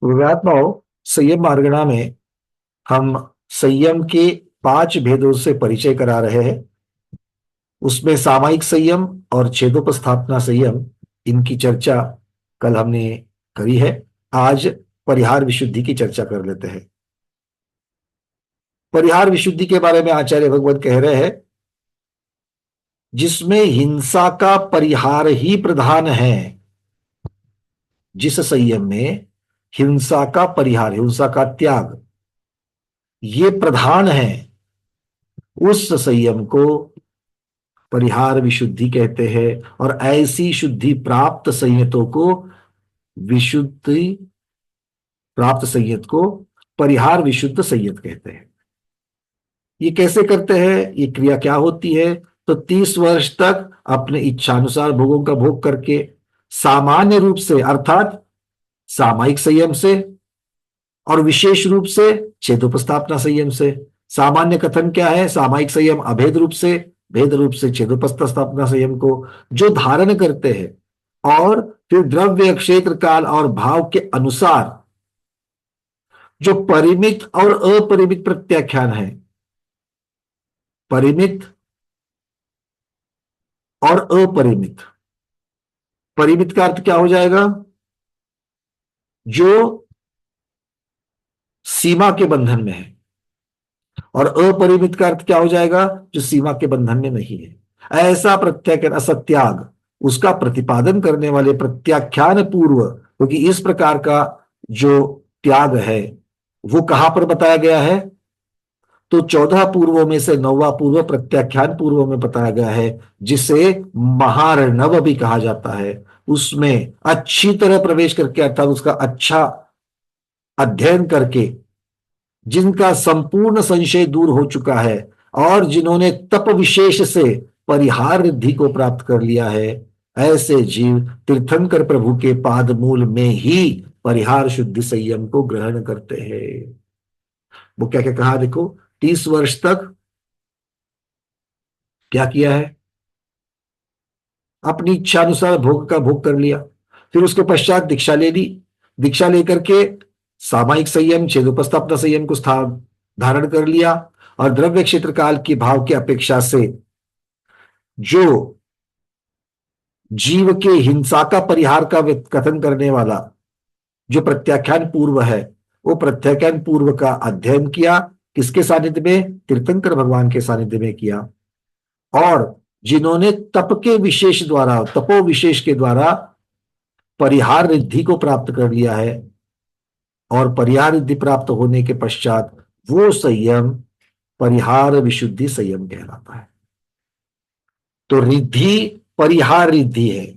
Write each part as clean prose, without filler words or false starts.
विवेकात्माओं, संयम मार्गणा में हम संयम के 5 भेदों से परिचय करा रहे हैं। उसमें सामायिक संयम और छेदोपस्थापना संयम, इनकी चर्चा कल हमने करी है। आज परिहार विशुद्धि की चर्चा कर लेते हैं। परिहार विशुद्धि के बारे में आचार्य भगवत कह रहे हैं, जिसमें हिंसा का परिहार ही प्रधान है। जिस संयम में हिंसा का परिहार, हिंसा का त्याग, ये प्रधान है, उस संयम को परिहार विशुद्धि कहते हैं। और ऐसी शुद्धि प्राप्त संयतों को, विशुद्धि प्राप्त संयत को परिहार विशुद्ध संयत कहते हैं। ये कैसे करते हैं, ये क्रिया क्या होती है? तो 30 वर्ष तक अपने इच्छानुसार भोगों का भोग करके, सामान्य रूप से अर्थात सामायिक संयम से, और विशेष रूप से छेदोपस्थापना संयम से। सामान्य कथन क्या है? सामायिक संयम अभेद रूप से, भेद रूप से छेदोपस्थापना संयम को जो धारण करते हैं, और फिर द्रव्य, क्षेत्र, काल और भाव के अनुसार जो परिमित और अपरिमित प्रत्याख्यान है, परिमित और अपरिमित। परिमित का अर्थ क्या हो जाएगा? जो सीमा के बंधन में है। और अपरिमित का अर्थ क्या हो जाएगा? जो सीमा के बंधन में नहीं है। ऐसा प्रत्याख्यान, असत्याग, उसका प्रतिपादन करने वाले प्रत्याख्यान पूर्व, क्योंकि इस प्रकार का जो त्याग है वो कहां पर बताया गया है? तो 14 पूर्वों में से 9वां पूर्व प्रत्याख्यान पूर्व में बताया गया है, जिसे महार्णव भी कहा जाता है। उसमें अच्छी तरह प्रवेश करके, अर्थात उसका अच्छा अध्ययन करके, जिनका संपूर्ण संशय दूर हो चुका है और जिन्होंने तप विशेष से परिहार रिद्धि को प्राप्त कर लिया है, ऐसे जीव तीर्थंकर प्रभु के पाद मूल में ही परिहार शुद्धि संयम को ग्रहण करते हैं। वो क्या क्या कहा देखो, 30 वर्ष तक क्या किया है? अपनी इच्छा अनुसार भोग का भोग कर लिया। फिर उसके पश्चात दीक्षा ले ली। दीक्षा लेकर के सामायिक संयम, छेदोपस्थापना संयम को स्थान धारण कर लिया। और द्रव्य, क्षेत्र, काल के भाव की अपेक्षा से जो जीव के हिंसा का परिहार का कथन करने वाला जो प्रत्याख्यान पूर्व है, वो प्रत्याख्यान पूर्व का अध्ययन किया। किसके सानिध्य में? तीर्थंकर भगवान के सानिध्य में किया। और जिन्होंने तप के विशेष द्वारा, तपो विशेष के द्वारा परिहार रिद्धि को प्राप्त कर लिया है, और परिहार रिद्धि प्राप्त होने के पश्चात वो संयम परिहार विशुद्धि संयम कहलाता है। तो रिद्धि परिहार रिद्धि है,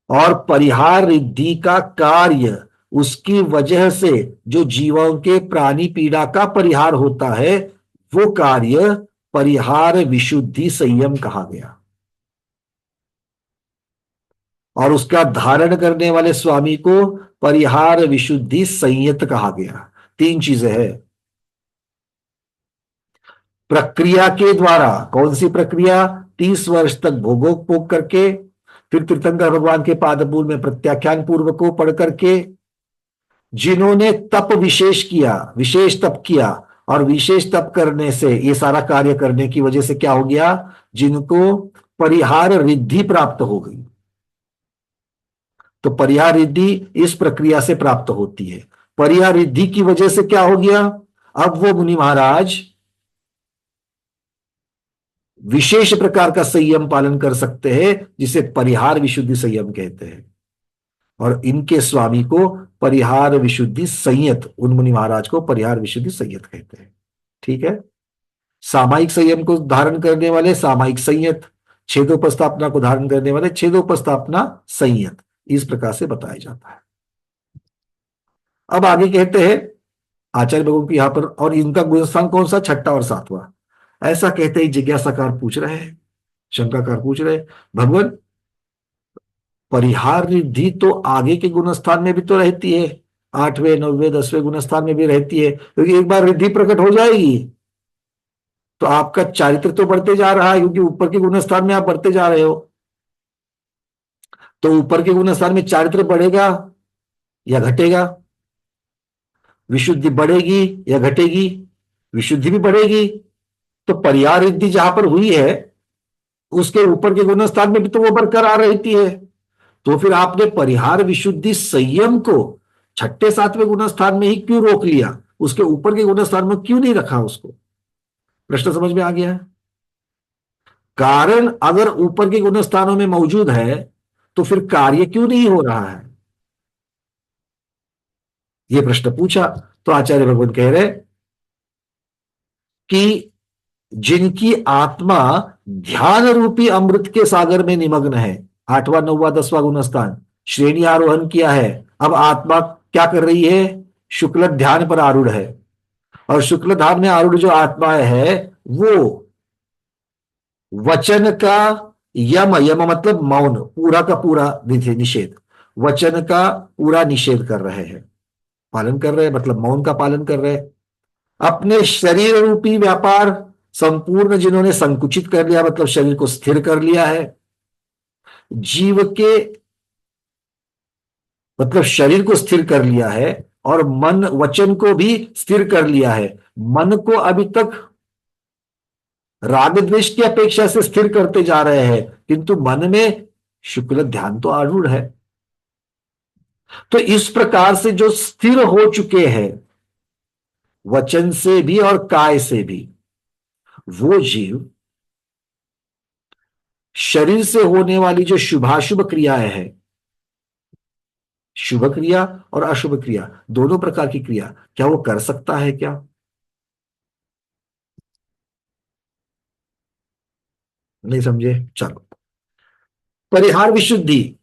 और परिहार रिद्धि का कार्य, उसकी वजह से जो जीवों के प्राणी पीड़ा का परिहार होता है, वो कार्य परिहार विशुद्धि संयम कहा गया। और उसका धारण करने वाले स्वामी को परिहार विशुद्धि संयत कहा गया। 3 चीजें हैं। प्रक्रिया के द्वारा, कौन सी प्रक्रिया? 30 वर्ष तक भोगोपभोग करके, फिर तीर्थंकर भगवान के पादमूल में प्रत्याख्यान पूर्व को पढ़ करके, जिन्होंने तप विशेष किया, विशेष तप किया, और विशेष तप करने से, ये सारा कार्य करने की वजह से क्या हो गया? जिनको परिहार रिद्धि प्राप्त हो गई। तो परिहार रिद्धि इस प्रक्रिया से प्राप्त होती है। परिहार रिद्धि की वजह से क्या हो गया? अब वो मुनि महाराज विशेष प्रकार का संयम पालन कर सकते हैं, जिसे परिहार विशुद्धि संयम कहते हैं। और इनके स्वामी को परिहार विशुद्धि संयत, उन मुनि महाराज को परिहार विशुद्धि संयत कहते हैं। ठीक है। सामायिक संयम को धारण करने वाले सामायिक संयत, छेदोपस्थापना को धारण करने वाले छेदोपस्थापना संयत, इस प्रकार से बताया जाता है। अब आगे कहते हैं आचार्य भगवान की यहां पर, और इनका गुणस्थान कौन सा? 6वां और 7वां। ऐसा कहते ही जिज्ञासाकार पूछ रहे हैं, शंकाकार पूछ रहे हैं, भगवान परिहार रिद्धि तो आगे के गुणस्थान में भी तो रहती है, 8वें, 9वें, 10वें गुणस्थान में भी रहती है, क्योंकि एक बार रिद्धि प्रकट हो जाएगी तो आपका चारित्र तो बढ़ते जा रहा है, क्योंकि ऊपर के गुणस्थान में आप बढ़ते जा रहे हो, तो ऊपर के गुणस्थान में चारित्र बढ़ेगा, या घटेगा? विशुद्धि बढ़ेगी या घटेगी? विशुद्धि भी बढ़ेगी। तो परिहार रिद्धि जहां पर हुई है उसके ऊपर के गुणस्थान में भी तो वो बरकरार रहती है। तो फिर आपने परिहार विशुद्धि संयम को छठे सातवें गुणस्थान में ही क्यों रोक लिया? उसके ऊपर के गुणस्थान में क्यों नहीं रखा उसको? प्रश्न समझ में आ गया है? कारण अगर ऊपर के गुणस्थानों में मौजूद है तो फिर कार्य क्यों नहीं हो रहा है? यह प्रश्न पूछा। तो आचार्य भगवान कह रहे कि जिनकी आत्मा ध्यान रूपी अमृत के सागर में निमग्न है, आठवां नौवां दसवां गुणस्थान श्रेणी आरोहण किया है, अब आत्मा क्या कर रही है? शुक्ल ध्यान पर आरूढ़ है। और शुक्ल ध्यान में आरूढ़ जो आत्मा है वो वचन का यम, यम मतलब मौन, पूरा का पूरा निषेध, वचन का पूरा निषेध कर रहे हैं, पालन कर रहे हैं, मतलब मौन का पालन कर रहे हैं। अपने शरीर रूपी व्यापार संपूर्ण जिन्होंने संकुचित कर लिया, मतलब शरीर को स्थिर कर लिया है, जीव के मतलब शरीर को स्थिर कर लिया है, और मन वचन को भी स्थिर कर लिया है। मन को अभी तक राग द्वेष की अपेक्षा से स्थिर करते जा रहे हैं, किंतु मन में शुक्ल ध्यान तो आरूढ़ है। तो इस प्रकार से जो स्थिर हो चुके हैं वचन से भी और काय से भी, वो जीव शरीर से होने वाली जो शुभाशुभ क्रियाएं हैं, शुभ क्रिया और अशुभ क्रिया दोनों प्रकार की क्रिया, क्या वो कर सकता है क्या? नहीं समझे? चलो। परिहार विशुद्धि,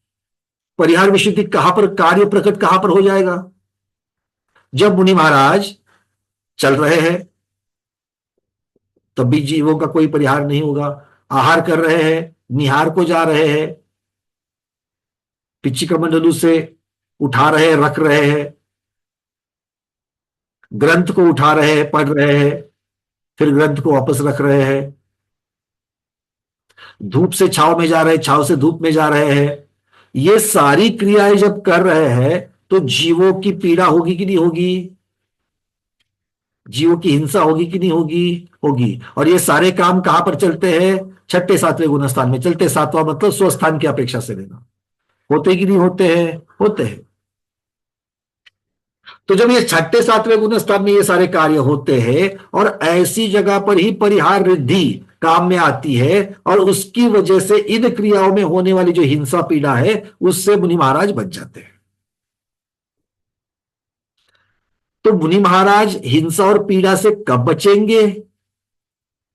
परिहार विशुद्धि कहां पर कार्य प्रकट कहां पर हो जाएगा? जब मुनि महाराज चल रहे हैं तब भी जीवों का कोई परिहार नहीं होगा। आहार कर रहे हैं, निहार को जा रहे हैं, पिच्ची कमंडलू से उठा रहे हैं, रख रहे हैं, ग्रंथ को उठा रहे हैं, पढ़ रहे हैं, फिर ग्रंथ को वापस रख रहे हैं, धूप से छाव में जा रहे हैं, छाव से धूप में जा रहे हैं। ये सारी क्रियाएं जब कर रहे हैं तो जीवों की पीड़ा होगी कि नहीं होगी? जीवों की हिंसा होगी कि नहीं होगी? होगी। और ये सारे काम कहां पर चलते हैं? छठे सातवें गुणस्थान में चलते। सातवां मतलब स्वस्थान की अपेक्षा से लेना। होते कि नहीं होते हैं? होते हैं। तो जब ये छठे सातवें गुणस्थान में ये सारे कार्य होते हैं और ऐसी जगह पर ही परिहार रिद्धि काम में आती है, और उसकी वजह से इन क्रियाओं में होने वाली जो हिंसा पीड़ा है उससे मुनि महाराज बच जाते हैं। तो मुनि महाराज हिंसा और पीड़ा से कब बचेंगे?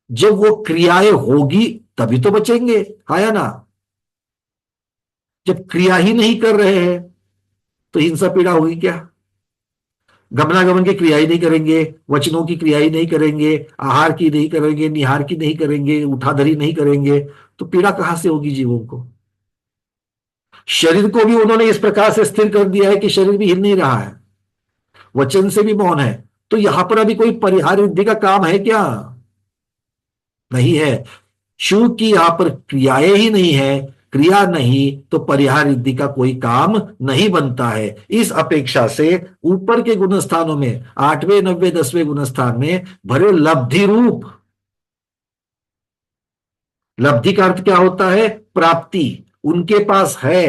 जब वो क्रियाएं होगी तभी तो बचेंगे, हाँ या ना? जब क्रिया ही नहीं कर रहे हैं तो हिंसा पीड़ा होगी क्या? गमनागमन की क्रिया ही नहीं करेंगे, वचनों की क्रिया ही नहीं करेंगे, आहार की नहीं करेंगे, निहार की नहीं करेंगे, उठाधरी नहीं करेंगे, तो पीड़ा कहां से होगी जीवों को? शरीर को भी उन्होंने इस प्रकार से स्थिर कर दिया है कि शरीर भी हिल नहीं रहा है, वचन से भी मौन है। तो यहां पर अभी कोई परिहार विधि का काम है क्या? नहीं है। चूंकि यहां पर क्रियाएं ही नहीं है, क्रिया नहीं तो परिहार रिद्धि का कोई काम नहीं बनता है। इस अपेक्षा से ऊपर के गुणस्थानों में, आठवें नवें दसवें गुणस्थान में भले लब्धि रूप, लब्धि का अर्थ क्या होता है? प्राप्ति, उनके पास है।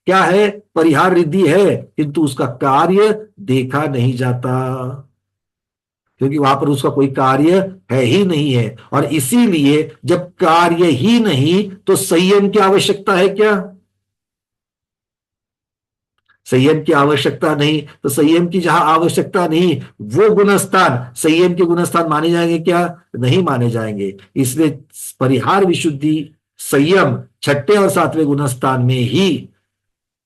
क्या है? परिहार रिद्धि है, किंतु उसका कार्य देखा नहीं जाता, क्योंकि वहां पर उसका कोई कार्य है ही नहीं है। और इसीलिए जब कार्य ही नहीं तो संयम की आवश्यकता है क्या? संयम की आवश्यकता नहीं, तो संयम की जहां आवश्यकता नहीं, वो गुणस्थान संयम के गुणस्थान माने जाएंगे क्या? नहीं माने जाएंगे। इसलिए परिहार विशुद्धि संयम छठे और सातवें गुणस्थान में ही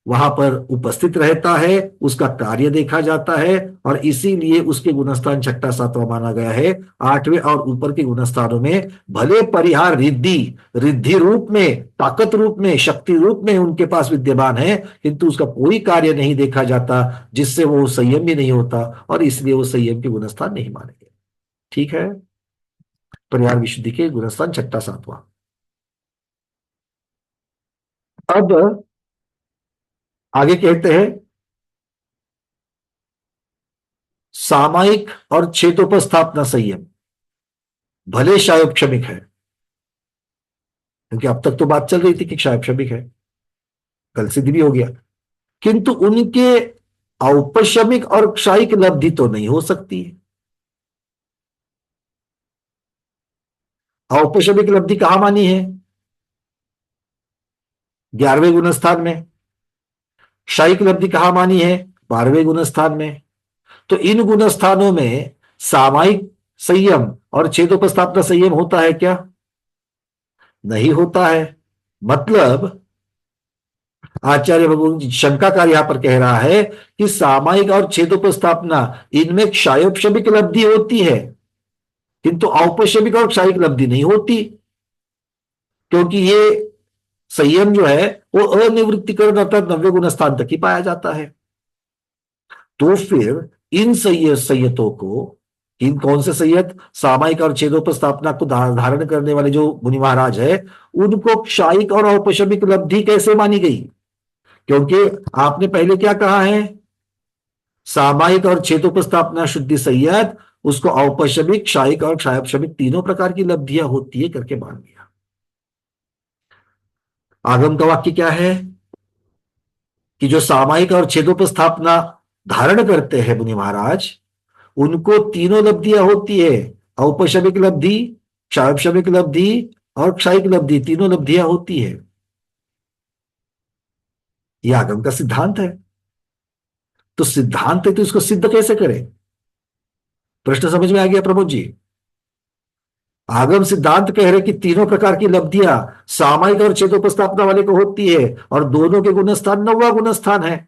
वहां पर उपस्थित रहता है, उसका कार्य देखा जाता है, और इसीलिए उसके गुणस्थान छठा सातवां माना गया है। आठवें और ऊपर के गुणस्थानों में भले परिहार रिद्धि, रिद्धि रूप में, ताकत रूप में, शक्ति रूप में उनके पास विद्यमान है, किंतु उसका कोई कार्य नहीं देखा जाता, जिससे वो संयम भी नहीं होता, और इसलिए वो संयम के गुणस्थान नहीं माने गए। ठीक है? परिहार विशुद्धि के गुणस्थान छठा सातवां। अब आगे कहते हैं सामायिक और छेदोपस्थापना संयम भले क्षायोपशमिक है, क्योंकि अब तक तो बात चल रही थी कि क्षायोपशमिक है, कल सिद्ध भी हो गया, किंतु उनके औपशमिक और क्षायिक लब्धि तो नहीं हो सकती है। औपशमिक लब्धि कहां मानी है? 11वें गुणस्थान में। क्षायिक लब्धि कहां मानी है? 12वें गुणस्थान में। तो इन गुणस्थानों में सामायिक संयम और छेदोपस्थापना संयम होता है क्या? नहीं होता है। मतलब आचार्य भगवान शंकाकार यहां पर कह रहा है कि सामायिक और छेदोपस्थापना इनमें क्षायोपशमिक लब्धि होती है, किंतु औपशमिक और क्षायिक लब्धि नहीं होती, क्योंकि ये संयम जो है वो अनिवृत्तिकरण अर्थात 90 गुण स्थान तक ही पाया जाता है। तो फिर इन संयतों को, इन कौन से संयत? सामायिक और छेदोपस्थापना को धारण करने वाले जो मुनि महाराज है, उनको क्षायिक और औपशमिक लब्धि कैसे मानी गई? क्योंकि आपने पहले क्या कहा है? सामायिक और छेदोपस्थापना शुद्धि संयत, उसको औपशमिक, क्षायिक और क्षायोपशमिक तीनों प्रकार की लब्धियां होती है करके मान लिया। आगम का वाक्य क्या है कि जो सामायिक और छेदोपस्थापना धारण करते हैं मुनि महाराज, उनको तीनों लब्धियां होती है, औपशमिक लब्धि, क्षायोपशमिक लब्धि और क्षायिक लब्धि, तीनों लब्धियां होती है। यह आगम का सिद्धांत है। तो सिद्धांत है तो इसको सिद्ध कैसे करें? प्रश्न समझ में आ गया प्रमोद जी? आगम सिद्धांत कह रहे कि तीनों प्रकार की लब्धियां सामायिक और छेदोपस्थापना वाले को होती है, और दोनों के गुणस्थान 9वां गुणस्थान है,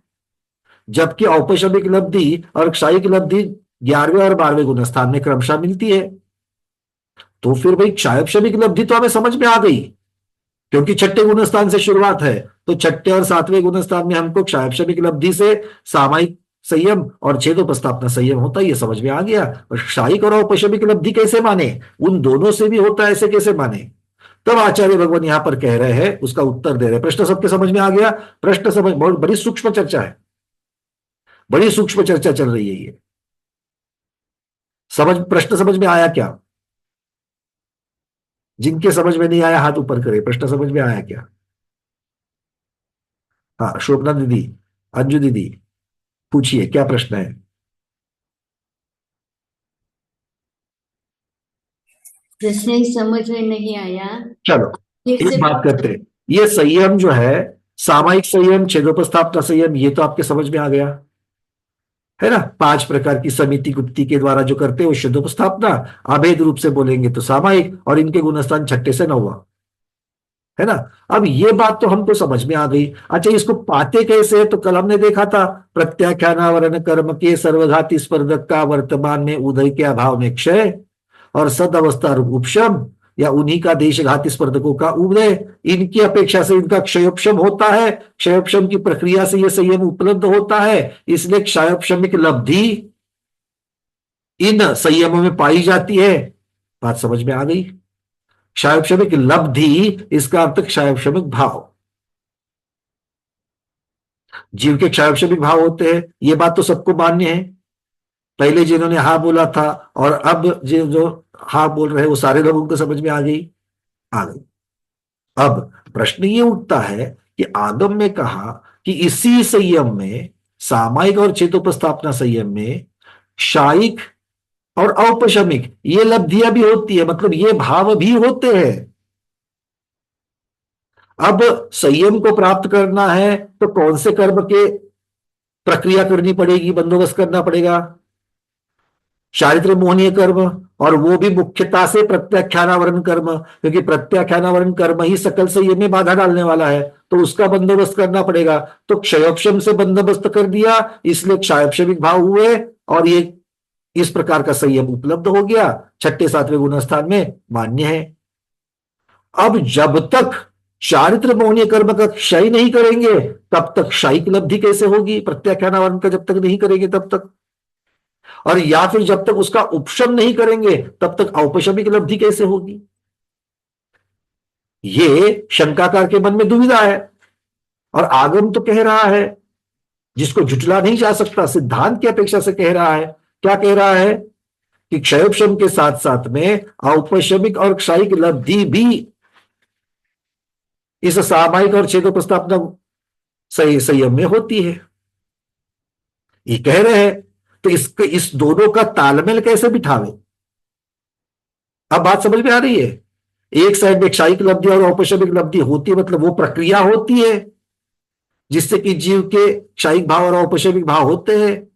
जबकि औपशमिक लब्धि और क्षायिक लब्धि 11वें और 12वें गुणस्थान में क्रमशः मिलती है। तो फिर भाई क्षायोपशमिक लब्धि तो हमें समझ में आ गई, क्योंकि छठे गुणस्थान से शुरुआत है, तो छठे और 7वें गुणस्थान में हमको क्षायोपशमिक लब्धि से सामायिक संयम और छेदोपस्थापना संयम होता है, ये समझ में आ गया। और क्षायिक और औपशमिक लब्धि कैसे माने? उन दोनों से भी होता है, ऐसे कैसे माने? तब आचार्य भगवान यहां पर कह रहे हैं, उसका उत्तर दे रहे हैं। प्रश्न सबके समझ में आ गया? प्रश्न समझ, बहुत बड़ी सूक्ष्म चर्चा है, बड़ी सूक्ष्म चर्चा चल रही है ये। प्रश्न समझ में आया क्या? जिनके समझ में नहीं आया हाथ ऊपर करे, प्रश्न समझ में आया क्या? हाँ, शोभना दीदी, अंजू दीदी, पूछिए क्या प्रश्न है? प्रश्न ही समझ में नहीं आया। चलो फिर एक से बात करते हैं, ये संयम जो है, सामायिक संयम, छेदोपस्थापना संयम, ये तो आपके समझ में आ गया है ना? 5 प्रकार की समिति गुप्ती के द्वारा जो करते हैं वो छेदोपस्थापना, अभेद रूप से बोलेंगे तो सामायिक, और इनके गुणस्थान छठे से 9वां, है ना? अब ये बात तो हमको समझ में आ गई। अच्छा, इसको पाते कैसे है? तो कल हमने देखा था, प्रत्याख्यानावरण कर्म के सर्वघाती स्पर्धक का वर्तमान में उदय के अभाव में क्षय, और सद अवस्था रूप उपशम, या उन्हीं का देशघाती स्पर्धकों का उदय, इनकी अपेक्षा से इनका क्षयोपशम होता है, क्षयोपशम की प्रक्रिया से यह संयम उपलब्ध होता है, इसलिए क्षयोपशमिक लब्धि इन संयमों में पाई जाती है। बात समझ में आ गई? क्षयोपशमिक लब्धि, इसका अर्थ क्षयोपशमिक भाव, जीव के क्षयोपशमिक भाव होते हैं, ये बात तो सबको मान्य है। पहले जिन्होंने हा बोला था और अब जो हा बोल रहे हैं, वो सारे लोगों को समझ में आ गई? आ गई। अब प्रश्न ये उठता है कि आगम में कहा कि इसी संयम में, सामायिक और छेदोपस्थापना संयम में, क्षायिक और औपशमिक ये लब्धियां भी होती है, मतलब ये भाव भी होते हैं। अब संयम को प्राप्त करना है तो कौन से कर्म के प्रक्रिया करनी पड़ेगी, बंदोबस्त करना पड़ेगा? चारित्र मोहनीय कर्म, और वो भी मुख्यता से प्रत्याख्यानावरण कर्म, क्योंकि प्रत्याख्यानावरण कर्म ही सकल संयम में बाधा डालने वाला है, तो उसका बंदोबस्त करना पड़ेगा। तो क्षयोपशम से बंदोबस्त कर दिया, इसलिए क्षयोपशमिक भाव हुए, और ये इस प्रकार का संयम उपलब्ध हो गया, छठे 7वें गुणस्थान में मान्य है। अब जब तक चारित्र मोहनीय कर्म का क्षय नहीं करेंगे, तब तक क्षयिक लब्धि कैसे होगी? प्रत्याख्यानावरण का जब तक नहीं करेंगे तब तक, और या फिर जब तक उसका उपशम नहीं करेंगे तब तक औपशमिक लब्धि कैसे होगी? ये शंकाकार के मन में दुविधा है, और आगम तो कह रहा है, जिसको जुटला नहीं जा सकता, सिद्धांत की अपेक्षा से कह रहा है क्या कह रहा है कि क्षयोपशम के साथ साथ में औपशमिक और क्षयिक लब्धि भी इस सामायिक और छेदोपस्थापना सही संयम में होती है, ये कह रहे हैं। तो इस दोनों का तालमेल कैसे बिठावे? अब बात समझ में आ रही है? एक साइड में क्षयिक लब्धि और औपशमिक लब्धि होती है, मतलब वो प्रक्रिया होती है जिससे कि जीव के क्षयिक भाव और औपशमिक भाव होते हैं।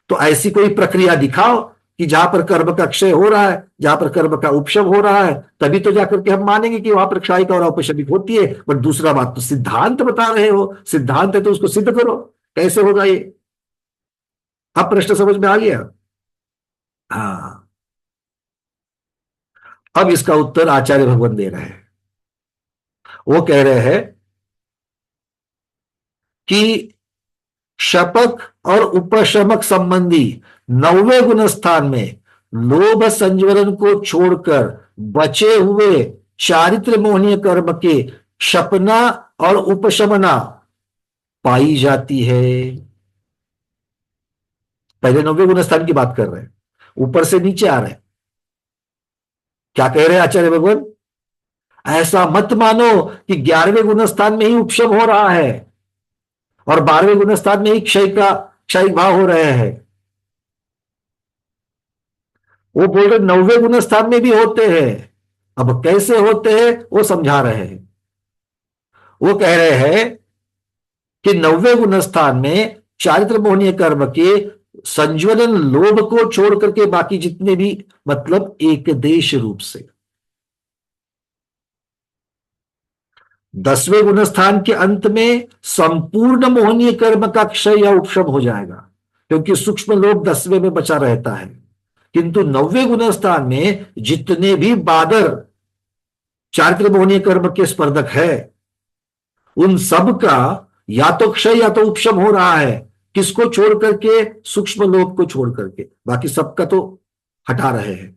तो ऐसी कोई प्रक्रिया दिखाओ कि जहां पर कर्म का क्षय हो रहा है, जहां पर कर्म का उपशम हो रहा है, तभी तो जाकर के हम मानेंगे कि वहां पर क्षयिक और औपशमिक होती है। बट दूसरा बात तो सिद्धांत बता रहे हो, सिद्धांत है तो उसको सिद्ध करो, कैसे होगा ये? अब प्रश्न समझ में आ गया? हाँ। अब इसका उत्तर आचार्य भगवान दे रहे हैं। वो कह रहे हैं कि शपक और उपशमक संबंधी 9वें गुण स्थान में लोभ संज्वरण को छोड़कर बचे हुए चारित्र मोहनीय कर्म के शपना और उपशमना पाई जाती है। पहले 9वें गुण स्थान की बात कर रहे हैं, ऊपर से नीचे आ रहे हैं। क्या कह रहे हैं आचार्य भगवान? ऐसा मत मानो कि 11वें गुण स्थान में ही उपशम हो रहा है और 12वें गुण स्थान में ही क्षय भाव हो रहे हैं। वो बोल रहे 9वें गुण स्थान में भी होते हैं। अब कैसे होते हैं वो समझा रहे हैं। वो कह रहे हैं कि 9वें गुण स्थान में चारित्र मोहनीय कर्म के संज्वलन लोभ को छोड़ करके बाकी जितने भी, मतलब एक देश रूप से 10वें गुण स्थान के अंत में संपूर्ण मोहनीय कर्म का क्षय या उपशम हो जाएगा, क्योंकि सूक्ष्म लोभ 10वें में बचा रहता है। किंतु 9वें गुण स्थान में जितने भी बादर चारित्र मोहनीय कर्म के स्पर्धक है, उन सब का या तो क्षय या तो उपशम हो रहा है। किसको छोड़ करके? सूक्ष्म लोभ को छोड़ करके, बाकी सबका तो हटा रहे हैं।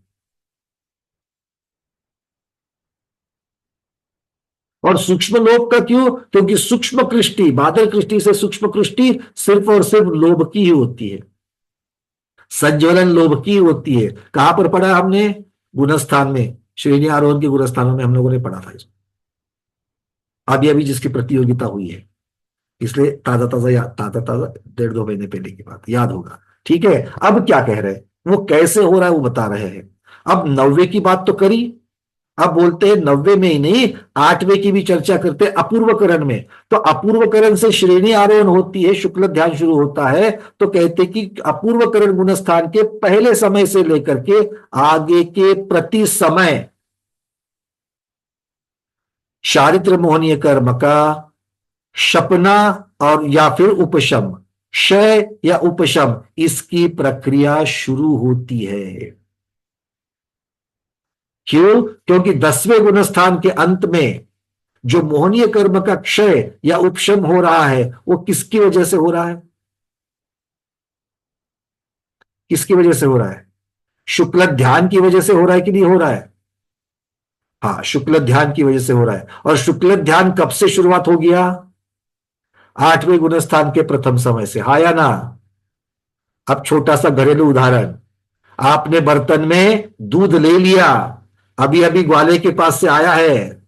और सूक्ष्म लोभ का क्यों? क्योंकि सूक्ष्म कृष्टि, बादल कृष्टि से सूक्ष्म कृष्टि सिर्फ और सिर्फ लोभ की ही होती है, संज्वलन लोभ की होती है। कहां पर पढ़ा हमने? गुणस्थान में, श्रेणी आरोहण के गुणस्थानों में हम लोगों ने पढ़ा था इसको। अभी अभी जिसकी प्रतियोगिता हुई है, इसलिए ताजा ताजा याद, ताजा ताजा 1.5-2 महीने पहले की बात याद होगा। ठीक है। अब क्या कह रहे हैं, वो कैसे हो रहा है वो बता रहे हैं। अब 9वें की बात तो करी, अब बोलते हैं 9वें में ही नहीं, 8वें की भी चर्चा करते हैं अपूर्वकरण में। तो अपूर्वकरण से श्रेणी आरोहण होती है, शुक्ल ध्यान शुरू होता है। तो कहते कि अपूर्वकरण गुणस्थान के पहले समय से लेकर के आगे के प्रति समय चारित्र मोहनीय कर्म का शपना और या फिर उपशम, क्षय या उपशम, इसकी प्रक्रिया शुरू होती है। क्यों? क्योंकि 10वें गुणस्थान के अंत में जो मोहनीय कर्म का क्षय या उपशम हो रहा है, वो किसकी वजह से हो रहा है? किसकी वजह से हो रहा है? शुक्ल ध्यान की वजह से हो रहा है कि नहीं हो रहा है? हाँ, शुक्ल ध्यान की वजह से हो रहा है। और शुक्ल ध्यान कब से शुरुआत हो गया? 8वें गुणस्थान के प्रथम समय से। हाँ या ना? अब छोटा सा घरेलू उदाहरण, आपने बर्तन में दूध ले लिया, अभी अभी ग्वाले के पास से आया है।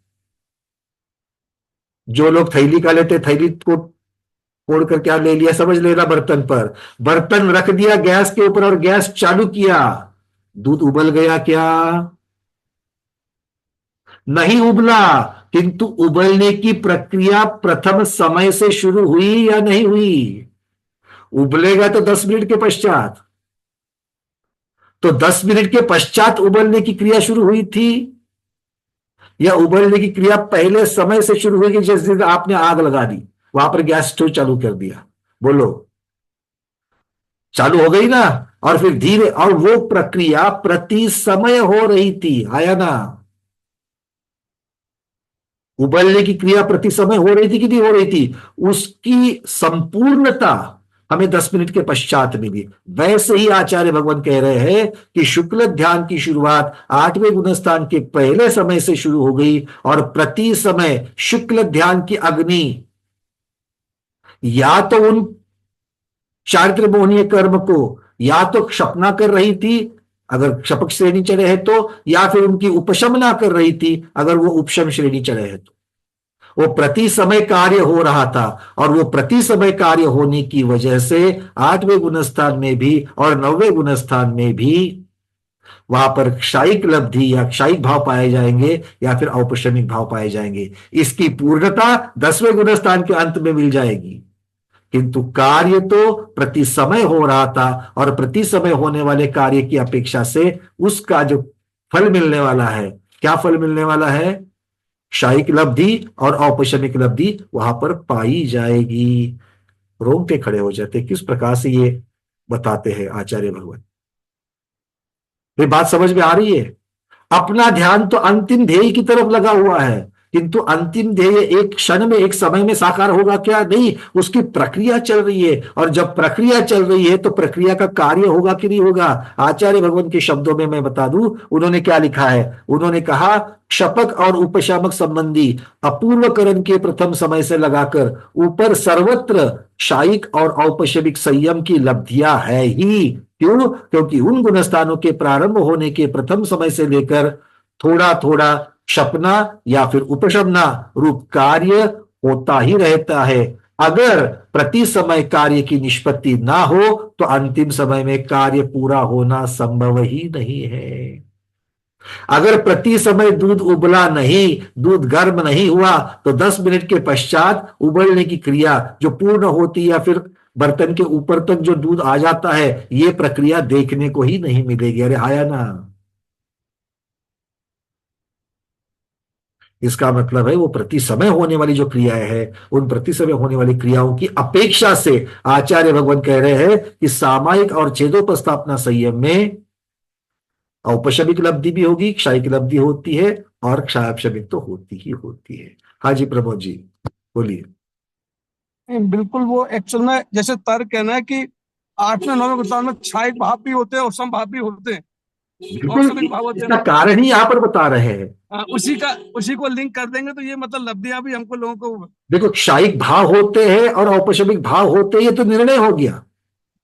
जो लोग थैली का लेते, थैली को फोड़ कर क्या ले लिया, समझ लेना। बर्तन पर बर्तन रख दिया गैस के ऊपर और गैस चालू किया, दूध उबल गया क्या? नहीं उबला, किंतु उबलने की प्रक्रिया प्रथम समय से शुरू हुई या नहीं हुई? उबलेगा तो 10 मिनट के पश्चात, तो 10 मिनट के पश्चात उबलने की क्रिया शुरू हुई थी, या उबलने की क्रिया पहले समय से शुरू हुई? जिस दिन आपने आग लगा दी, वहां पर गैस स्टोव चालू कर दिया, बोलो, चालू हो गई ना। और फिर धीरे, और वो प्रक्रिया प्रति समय हो रही थी, आया ना? उबलने की क्रिया प्रति समय हो रही थी कि नहीं हो रही थी? उसकी संपूर्णता हमें 10 मिनट के पश्चात मिली। वैसे ही आचार्य भगवान कह रहे हैं कि शुक्ल ध्यान की शुरुआत 8वें गुणस्थान के पहले समय से शुरू हो गई, और प्रति समय शुक्ल ध्यान की अग्नि या तो उन चारित्र मोहनीय कर्म को या तो क्षपना कर रही थी अगर क्षपक श्रेणी चले है तो, या फिर उनकी उपशमना कर रही थी अगर वो उपशम श्रेणी चले है तो। वो प्रति समय कार्य हो रहा था, और वो प्रति समय कार्य होने की वजह से 8वें गुणस्थान में भी और 9वें गुणस्थान में भी वहां पर क्षायिक लब्धि या क्षायिक भाव पाए जाएंगे या फिर औपशमिक भाव पाए जाएंगे। इसकी पूर्णता 10वें गुणस्थान के अंत में मिल जाएगी, किंतु कार्य तो प्रति समय हो रहा था, और प्रति समय होने वाले कार्य की अपेक्षा से उसका जो फल मिलने वाला है, क्या फल मिलने वाला है, क्षायिक लब्धि और औपशमिक लब्धि वहां पर पाई जाएगी। रोंगटे खड़े हो जाते, किस प्रकार से ये बताते हैं आचार्य भगवान। ये बात समझ में आ रही है? अपना ध्यान तो अंतिम ध्येय की तरफ लगा हुआ है, किंतु अंतिम ध्येय एक क्षण में, एक समय में साकार होगा क्या? नहीं, उसकी प्रक्रिया चल रही है, और जब प्रक्रिया चल रही है तो प्रक्रिया का कार्य होगा कि नहीं होगा। आचार्य भगवान के शब्दों में मैं बता दूं, उन्होंने क्या लिखा है। उन्होंने कहा, क्षपक और उपशामक संबंधी अपूर्वकरण के प्रथम समय से लगाकर ऊपर सर्वत्र क्षायिक और औपशमिक संयम की लब्धियां है ही। क्यों? क्योंकि उन गुणस्थानों के प्रारंभ होने के प्रथम समय से लेकर थोड़ा थोड़ा क्षपना या फिर उपशमना रूप कार्य होता ही रहता है। अगर प्रति समय कार्य की निष्पत्ति ना हो तो अंतिम समय में कार्य पूरा होना संभव ही नहीं है। अगर प्रति समय दूध उबला नहीं, दूध गर्म नहीं हुआ, तो 10 मिनट के पश्चात उबलने की क्रिया जो पूर्ण होती है, या फिर बर्तन के ऊपर तक जो दूध आ जाता है, ये प्रक्रिया देखने को ही नहीं मिलेगी। अरे आया ना? इसका मतलब है वो प्रति समय होने वाली जो क्रियाएं हैं, उन प्रति समय होने वाली क्रियाओं की अपेक्षा से आचार्य भगवान कह रहे हैं कि सामायिक और छेदोपस्थापना संयम में औपशमिक लब्धि भी होगी, क्षायिक लब्धि होती है, और क्षापशमिक तो होती ही होती है। हाँ जी प्रमोद जी, बोलिए। बिल्कुल, वो एक्चुअल में जैसे तर्क है ना कि 8वें 9वें गुणस्थान में क्षायिक भाव भी होते हैं और सम भाव भी होते हैं, बिल्कुल, औपशमिक भाव होते हैं इसका ना। कारण ही यहां पर बता रहे हैं। उसी को लिंक कर देंगे तो ये मतलब लब्धियां भी हमको लोगों को। देखो, क्षायिक भाव होते हैं और औपशमिक भाव होते हैं, ये तो निर्णय हो गया।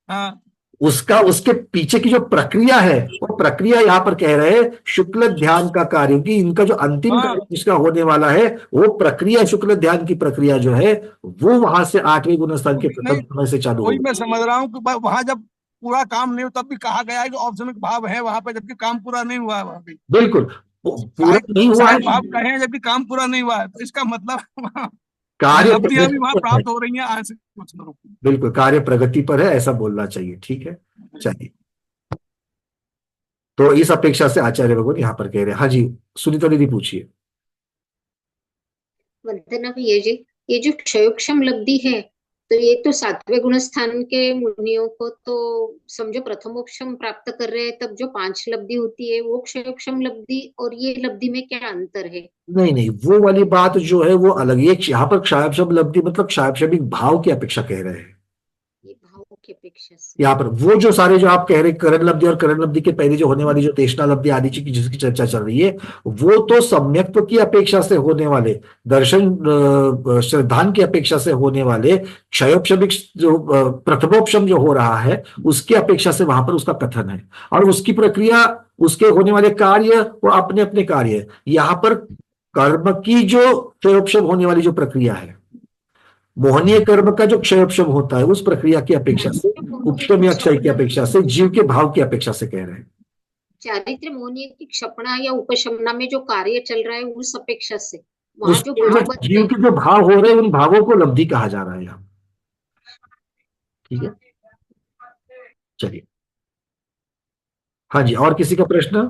हाँ, उसका उसके पीछे की जो प्रक्रिया है, वो प्रक्रिया यहां पर कह रहे हैं शुक्ल ध्यान का कार्य, क्योंकि इनका जो अंतिम हाँ, कार्य जिसका होने वाला है, वो प्रक्रिया शुक्ल ध्यान की प्रक्रिया जो है, वो वहां से 8वें गुणस्थान के प्रथम नहीं, समय से चालू वही होगी। मैं समझ रहा हूँ कि वहां जब पूरा काम नहीं हो तब भी कहा गया है कि औपशमिक भाव है वहां पे, जबकि काम पूरा नहीं हुआ है वहां पे। बिल्कुल, वो पूरा सहायक नहीं हुआ है। सहायक भाव कहे हैं जबकि काम पूरा नहीं हुआ है, तो इसका मतलब वहाँ कार्य लब्धियां भी प्रगति वहां पर है। प्राप्त हो रही हैं आज से कुछ लोगों को। बिल्कुल, कार्य प्रगति पर है, ऐसा बोलना चाहिए। ठीक है, चलिए। तो इस अपेक्षा से आचार्य भगवान यहां पर कह रहे हैं। हाँ जी, सुनीता दीदी पूछिए। वंदना भैया जी, ये जो क्षयोक्षम लब्धि है, तो ये तो 7वें गुण स्थान के मुनियों को तो समझो प्रथमोपशम प्राप्त कर रहे हैं, तब जो 5 लब्धि होती है वो क्षयोक्षम लब्धि, और ये लब्धि में क्या अंतर है? नहीं नहीं, वो वाली बात जो है वो अलग। ये यहाँ पर क्षाप शब्द लब्धि मतलब क्षाप शब्दिक भाव की अपेक्षा कह रहे हैं। ये भावों की अपेक्षा से। यहाँ पर वो जो सारे जो आप कह रहे हैं करण लब्धि, और करण लब्धि के पहले जो होने वाली जो तेष्णा लब्धि आदि की जिसकी चर्चा चल रही है, वो तो सम्यक्त्व की अपेक्षा से होने वाले, दर्शन श्रद्धान की अपेक्षा से होने वाले क्षयोपशमिक जो प्रथमोपशम जो हो रहा है, उसकी अपेक्षा से वहां पर उसका कथन है, और उसकी प्रक्रिया, उसके होने वाले कार्य वो अपने अपने कार्य है। यहाँ पर कर्म की जो क्षयोपशम होने वाली जो प्रक्रिया है, मोहनीय कर्म का जो क्षयोपशम होता है, उस प्रक्रिया की अपेक्षा से, उपशम या क्षय की अपेक्षा से, जीव के भाव की अपेक्षा से कह रहे हैं। चारित्र मोहनीय की क्षपणा या उपशमना में जो कार्य चल रहा है उस अपेक्षा से वहां जो उसके भाव में बनते जीव हैं। के जो भाव हो रहे हैं, उन भावों को लब्धि कहा जा रहा है यहाँ। ठीक है, चलिए। हाँ जी, और किसी का प्रश्न?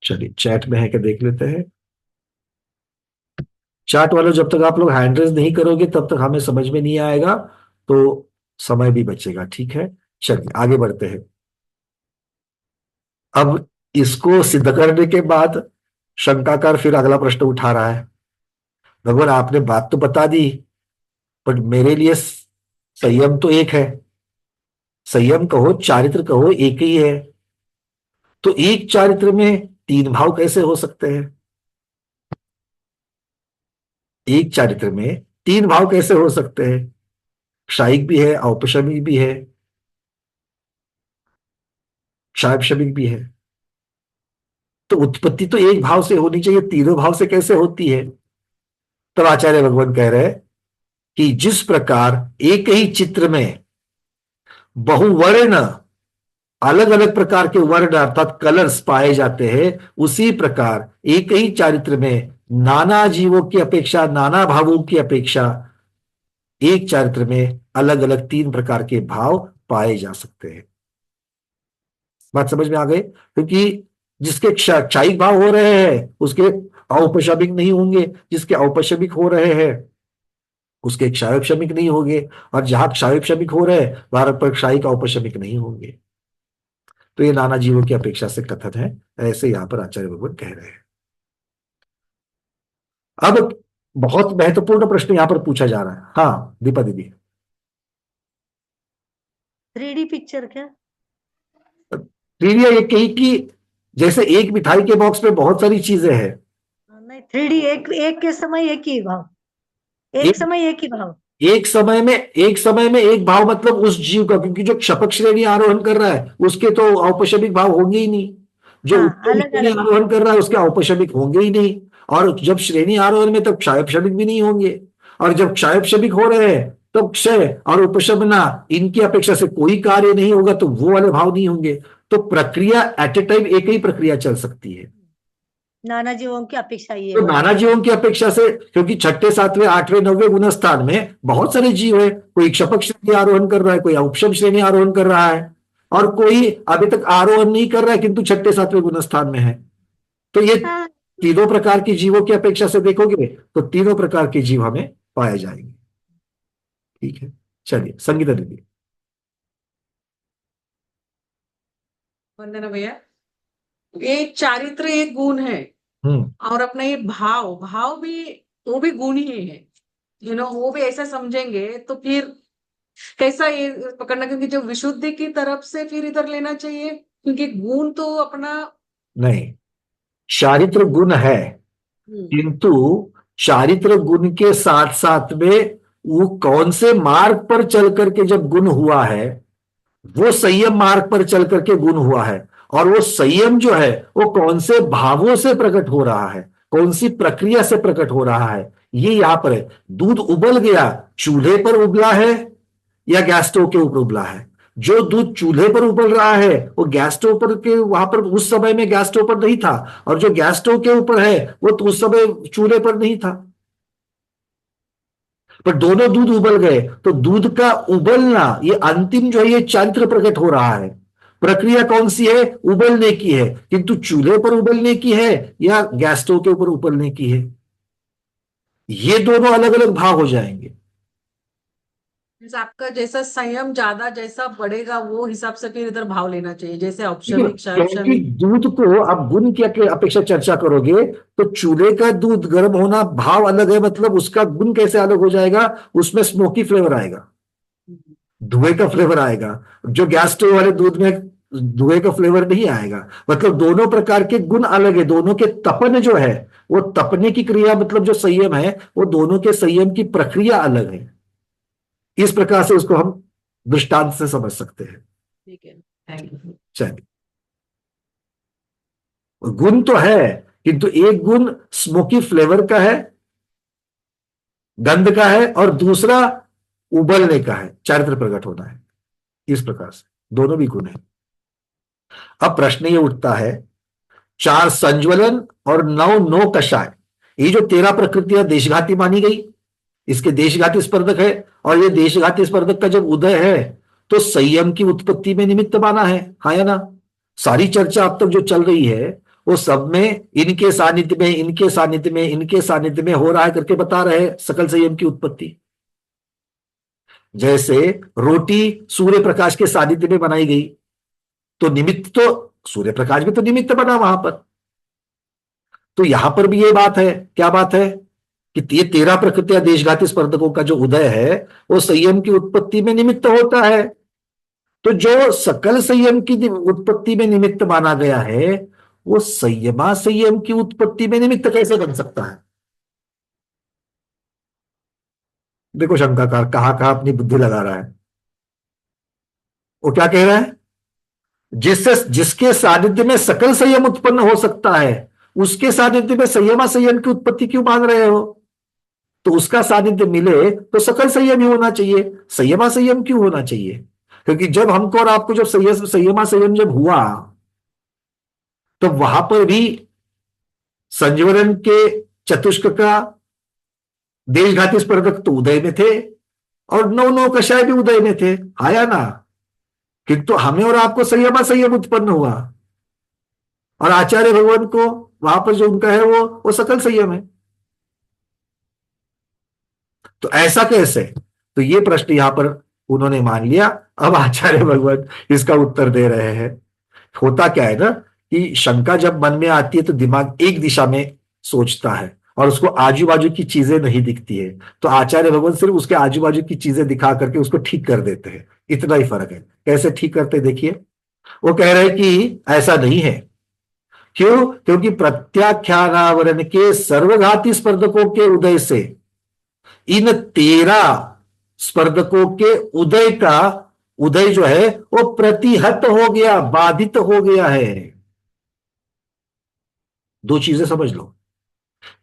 चलिए, चैट में है क्या देख लेते हैं। चैट वालों, जब तक आप लोग हैंड रेज नहीं करोगे तब तक हमें समझ में नहीं आएगा, तो समय भी बचेगा। ठीक है, चलिए आगे बढ़ते हैं। अब इसको सिद्ध करने के बाद शंकाकार फिर अगला प्रश्न उठा रहा है, भगवान आपने बात तो बता दी, बट मेरे लिए संयम तो एक है, संयम कहो चारित्र कहो एक ही है, तो एक चारित्र में 3 भाव कैसे हो सकते हैं? एक चारित्र में 3 भाव कैसे हो सकते हैं? क्षायिक भी है, औपशमिक भी है, क्षारशमिक भी है। तो उत्पत्ति तो एक भाव से होनी चाहिए, तीनों भाव से कैसे होती है? तब आचार्य भगवान कह रहे हैं कि जिस प्रकार एक ही चित्र में बहुवर्ण, अलग अलग प्रकार के वर्ण अर्थात कलर्स पाए जाते हैं, उसी प्रकार एक ही चारित्र में नाना जीवों की अपेक्षा, नाना भावों की अपेक्षा एक चारित्र में अलग अलग तीन प्रकार के भाव पाए जा सकते हैं। बात समझ में आ गई? क्योंकि जिसके क्षायिक भाव हो रहे हैं उसके औपशमिक नहीं होंगे, जिसके औपशमिक हो रहे हैं उसके क्षायोपशमिक नहीं होंगे, और जहां क्षायोपशमिक हो रहे हैं वहां पर क्षायिक औपशमिक नहीं होंगे। तो ये नाना जीवों की अपेक्षा से कथन है, ऐसे यहां पर आचार्य भगवान कह रहे हैं। अब बहुत महत्वपूर्ण प्रश्न यहां पर पूछा जा रहा है। हाँ दीपा दीदी। 3D पिक्चर क्या? ट्रिविया ये कही कि जैसे एक मिठाई के बॉक्स में बहुत सारी चीजें हैं। नहीं, 3D एक के समय एक ही भाव, एक समय एक ही भाव। एक समय में एक भाव मतलब उस जीव का, क्योंकि जो क्षपक श्रेणी आरोहण कर रहा है उसके तो औपशमिक भाव होंगे ही नहीं, जो हाँ, उत्तम अलग श्रेणी अलग। आरोहण कर रहा है उसके औपशमिक होंगे ही नहीं, और जब श्रेणी आरोहण में तब क्षायोपशमिक भी नहीं होंगे, और जब क्षायोपशमिक हो रहे हैं तब क्षय और उपशमना इनकी अपेक्षा से कोई कार्य नहीं होगा, तो वो वाले भाव नहीं होंगे। तो प्रक्रिया एट ए टाइम एक ही प्रक्रिया चल सकती है। नाना जीवों की अपेक्षा ये तो है। नाना जीवों की अपेक्षा से, क्योंकि छठे सातवें आठवें नौवें गुण स्थान में बहुत सारे जीव है, कोई क्षपक श्रेणी आरोहण कर रहा है, कोई औपशम श्रेणी आरोहण कर रहा है, और कोई अभी तक आरोहण नहीं कर रहा है किंतु छठे सातवें गुण स्थान में है। तो ये हाँ, तीनों प्रकार की जीवों की अपेक्षा से देखोगे तो तीनों प्रकार के जीव हमें पाए जाएंगे। ठीक है, चलिए संगीता दीदी। वंदना भैया, एक चारित्र एक गुण है, और अपना ये भाव भाव भी वो भी गुण ही है, वो भी ऐसा समझेंगे तो फिर कैसा ये पकड़ना, क्योंकि जो विशुद्धि की तरफ से फिर इधर लेना चाहिए, क्योंकि गुण तो अपना नहीं, चारित्र गुण है, किंतु चारित्र गुण के साथ साथ में वो कौन से मार्ग पर चल करके जब गुण हुआ है, वो संयम मार्ग पर चल करके गुण हुआ है, और वो संयम जो है वो कौन से भावों से प्रकट हो रहा है, कौन सी प्रक्रिया से प्रकट हो रहा है, ये यहां पर है। दूध उबल गया, चूल्हे पर उबला है या गैस स्टोव के ऊपर उबला है? जो दूध चूल्हे पर उबल रहा है वो गैस स्टोव पर के वहां पर उस समय में गैस स्टोव पर नहीं था, और जो गैस स्टोव के ऊपर है वो तो उस समय चूल्हे पर नहीं था, पर दोनों दूध उबल गए। तो दूध का उबलना ये अंतिम जो है ये चारित्र प्रकट हो रहा है। प्रक्रिया कौन सी है? उबलने की है, किंतु चूल्हे पर उबलने की है या गैस स्टोव के ऊपर उबलने की है, ये दोनों अलग अलग भाव हो जाएंगे। आपका जैसा संयम ज्यादा जैसा बढ़ेगा वो हिसाब से फिर इधर भाव लेना चाहिए, जैसे क्योंकि औपशमिक क्षारशमिक। दूध को आप गुण की अपेक्षा चर्चा करोगे तो चूल्हे का दूध गर्म होना भाव अलग है, मतलब उसका गुण कैसे अलग हो जाएगा? उसमें स्मोकी फ्लेवर आएगा, धुएं का फ्लेवर आएगा। जो गैस स्टोव वाले दूध में धुएं का फ्लेवर नहीं आएगा। मतलब दोनों प्रकार के गुण अलग है, दोनों के तपन जो है वो तपने की क्रिया, मतलब जो संयम है वो दोनों के संयम की प्रक्रिया अलग है। इस प्रकार से उसको हम दृष्टांत से समझ सकते हैं। ठीक है, थैंक यू। चलिए, गुण तो है किंतु एक गुण स्मोकी फ्लेवर का है, गंध का है, और दूसरा उबलने का है, चारित्र प्रकट होना है। इस प्रकार से दोनों भी गुण है। अब प्रश्न ये उठता है, 4 संज्वलन और 9 नो कषाय, ये जो 13 प्रकृतियां देशघाती मानी गई, इसके देशघाती स्पर्धक है, और ये देशघाती स्पर्धक का जब उदय है तो संयम की उत्पत्ति में निमित्त माना है, हाँ या ना? सारी चर्चा अब तक जो चल रही है वो सब में इनके सानिध्य में, इनके सानिध्य में, इनके सानिध्य में हो रहा है करके बता रहे हैं सकल संयम की उत्पत्ति। जैसे रोटी सूर्य प्रकाश के सानिध्य में बनाई गई, तो निमित्त तो सूर्य प्रकाश में तो निमित्त बना वहां पर। तो यहां पर भी ये बात है, क्या बात है कि ये 13 प्रकृतियां देशघाती स्पर्धकों का जो उदय है वो संयम की उत्पत्ति में निमित्त होता है। तो जो सकल संयम की उत्पत्ति में निमित्त माना गया है वो संयमा संयम की उत्पत्ति में निमित्त कैसे बन सकता है? देखो शंकाकार कहाँ कहाँ अपनी बुद्धि लगा रहा है। वो क्या कह रहा है, जिससे जिसके सानिध्य में सकल संयम उत्पन्न हो सकता है उसके सानिध्य में संयमा संयम की उत्पत्ति क्यों मान रहे हो? तो उसका सानिध्य मिले तो सकल संयम ही होना चाहिए, संयमा संयम क्यों होना चाहिए? क्योंकि जब हमको और आपको जब संयमा संयम जब हुआ तो वहां पर भी संजवरण के चतुष्क का देशघाती स्पर्धक तो उदय में थे और नौ नौ कषाय भी उदय में थे, आया ना। किंतु हमें और आपको संयमा संयम उत्पन्न हुआ और आचार्य भगवान को वहां पर जो उनका है वो सकल संयम है। तो ऐसा कैसे? तो ये प्रश्न यहां पर उन्होंने मान लिया। अब आचार्य भगवान इसका उत्तर दे रहे हैं। होता क्या है ना कि शंका जब मन में आती है तो दिमाग एक दिशा में सोचता है और उसको आजू बाजू की चीजें नहीं दिखती है, तो आचार्य भगवान सिर्फ उसके आजू बाजू की चीजें दिखा करके उसको ठीक कर देते हैं। इतना ही फर्क है। कैसे ठीक करते देखिए। वो कह रहे हैं कि ऐसा नहीं है। क्यों? क्योंकि प्रत्याख्यानावरण के सर्वघाती स्पर्धकों के उदय से इन 13 स्पर्धकों के उदय का उदय जो है वो प्रतिहत हो गया, बाधित हो गया है। दो चीजें समझ लो,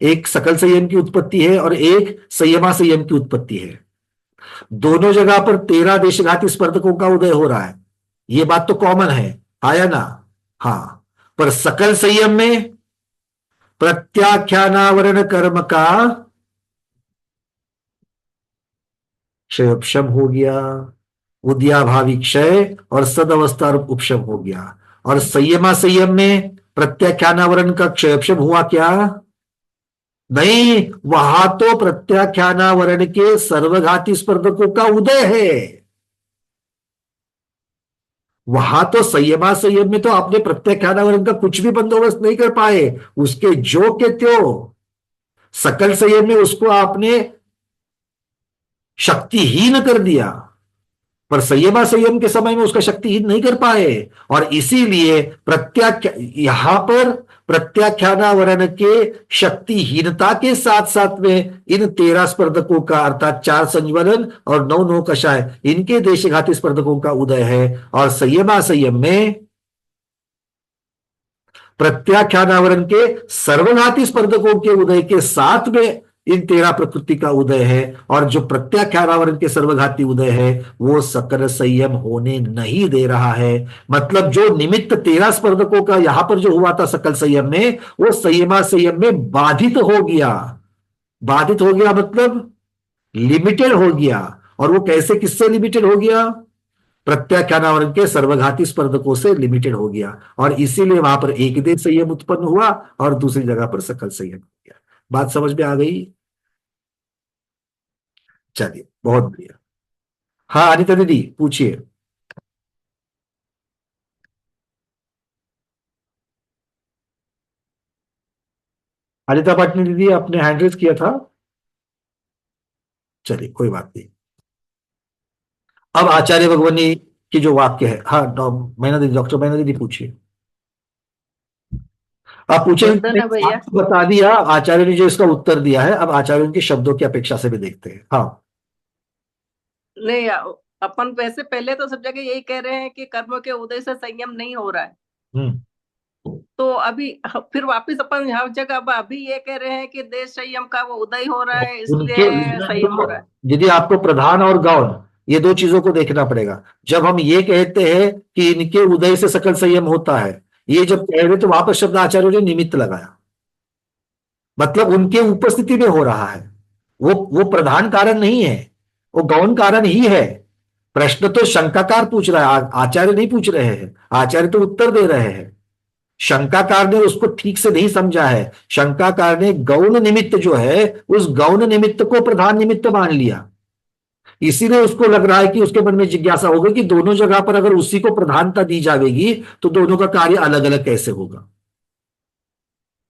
एक सकल संयम की उत्पत्ति है और एक संयमा संयम की उत्पत्ति है। दोनों जगह पर 13 देशघाती स्पर्धकों का उदय हो रहा है, ये बात तो कॉमन है, आया ना। हाँ, पर सकल संयम में प्रत्याख्यानावरण कर्म का क्षयोपशम हो गया, उद्याभावी क्षय और सदअवस्था उपशम हो गया। और संयमा संयम में प्रत्याख्यानावरण का क्षयोपशम हुआ क्या? नहीं, वहां तो प्रत्याख्यानावरण के सर्वघाती स्पर्धकों का उदय है। वहां तो संयमा संयम में तो आपने प्रत्याख्यानावरण का कुछ भी बंदोबस्त नहीं कर पाए, उसके जो के त्यों। सकल संयम में उसको आपने शक्तिहीन कर दिया, पर संयमा संयम के समय में उसका शक्तिहीन नहीं कर पाए। और इसीलिए यहां पर प्रत्याख्यानावरण के शक्तिहीनता के साथ साथ में इन 13 स्पर्धकों का अर्थात 4 संज्वलन और 9 9 कषाय इनके देशघाती स्पर्धकों का उदय है। और संयमा संयम में प्रत्याख्यानावरण के सर्वघाती स्पर्धकों के उदय के साथ में इन 13 प्रकृति का उदय है। और जो प्रत्याख्यानावरण के सर्वघाती उदय है वो सकल संयम होने नहीं दे रहा है। मतलब जो निमित्त 13 स्पर्धकों का यहां पर जो हुआ था सकल संयम में, वो संयमा संयम में बाधित हो गया। बाधित हो गया मतलब लिमिटेड हो गया। और वो कैसे, किससे लिमिटेड हो गया? प्रत्याख्यानावरण के सर्वघाती स्पर्धकों से लिमिटेड हो गया। और इसीलिए वहां पर एक देश संयम उत्पन्न हुआ और दूसरी जगह पर सकल संयम हो गया। बात समझ में आ गई? चलिए, बहुत बढ़िया। हाँ अनिता दीदी पूछिए। अनिता पाटनी दीदी आपने हैंड रेज किया था, चलिए कोई बात नहीं। अब आचार्य भगवानी की जो वाक्य है, हाँ मैना दीदी, डॉक्टर मैना दीदी पूछिए। आप पूछे, बता दिया आचार्य ने जो इसका उत्तर दिया है। अब आचार्य के शब्दों की अपेक्षा से भी देखते हैं। हाँ नहीं, अपन वैसे पहले तो सब जगह यही कह रहे हैं कि कर्म के उदय से संयम नहीं हो रहा है। तो अभी फिर वापस अपन हर जगह अब अभी ये कह रहे हैं कि देश संयम का वो उदय हो रहा है, इसलिए संयम हो रहा है। यदि आपको प्रधान और गौण ये दो चीजों को देखना पड़ेगा। जब हम ये कहते हैं कि इनके उदय से सकल संयम होता है, ये जब कह रहे तो वहां पर शब्द आचार्य ने निमित्त लगाया, मतलब उनके उपस्थिति में हो रहा है। वो प्रधान कारण नहीं है, वो गौण कारण ही है। प्रश्न तो शंकाकार पूछ रहा है, आचार्य नहीं पूछ रहे हैं। आचार्य तो उत्तर दे रहे हैं। शंकाकार ने उसको ठीक से नहीं समझा है। शंकाकार ने गौण निमित्त जो है उस गौण निमित्त को प्रधान निमित्त मान लिया। इसीलिए उसको लग रहा है कि उसके मन में जिज्ञासा होगी कि दोनों जगह पर अगर उसी को प्रधानता दी जाएगी तो दोनों का कार्य अलग अलग कैसे होगा।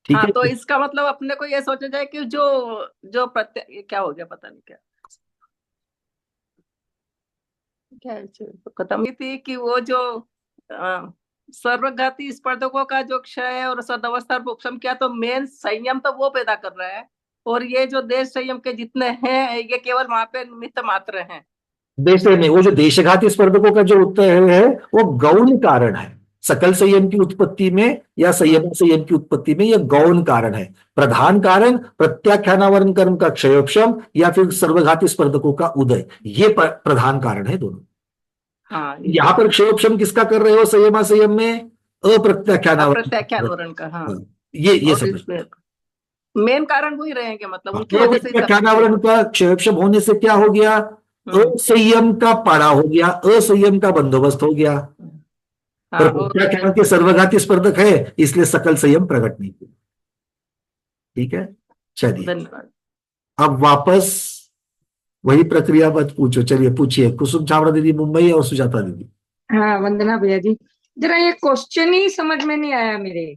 ठीक है, तो इसका मतलब अपने को यह सोचा जाए कि जो जो प्रत्यय क्या हो गया, पता नहीं क्या खत्म थी कि वो जो सर्वघाती स्पर्धकों का जो क्षय और सदअवस्था उपशम किया, तो मेन संयम तो वो पैदा कर रहा है, और ये जो देश संयम के जितने हैं ये केवल वहां पे निमित्त मात्र हैं। देश में वो जो देशघाती स्पर्धकों का जो उत्तर है वो गौण कारण है। सकल संयम की उत्पत्ति में या संयम संयम की उत्पत्ति में यह गौण कारण है। प्रधान कारण प्रत्याख्यानावरण कर्म का क्षयोपशम या फिर सर्वघाती स्पर्धकों का उदय, ये प्रधान कारण है दोनों। हाँ, यहां पर क्षयोपशम किसका कर रहे हो संयम संयम में? अप्रत्याख्यानावरण का। हाँ, ये समझ मेन कारण वही रहेंगे, मतलब उनकी वजह वजह से से प्रत्याख्यानावरण का क्षयोपशम होने से क्या हो गया? असंयम का पारा हो गया, असंयम का बंदोबस्त हो गया। पर प्रत्याख्यान के सर्वघाती स्पर्धक है इसलिए सकल संयम प्रकट नहीं किया। ठीक है, चलिए धन्यवाद। अब वापस वही प्रक्रिया मत पूछो। चलिए पूछिए, कुसुम छावड़ा दीदी मुंबई और सुजाता दीदी। हाँ, वंदना भैया जी, जरा ये क्वेश्चन ही समझ में नहीं आया मेरे।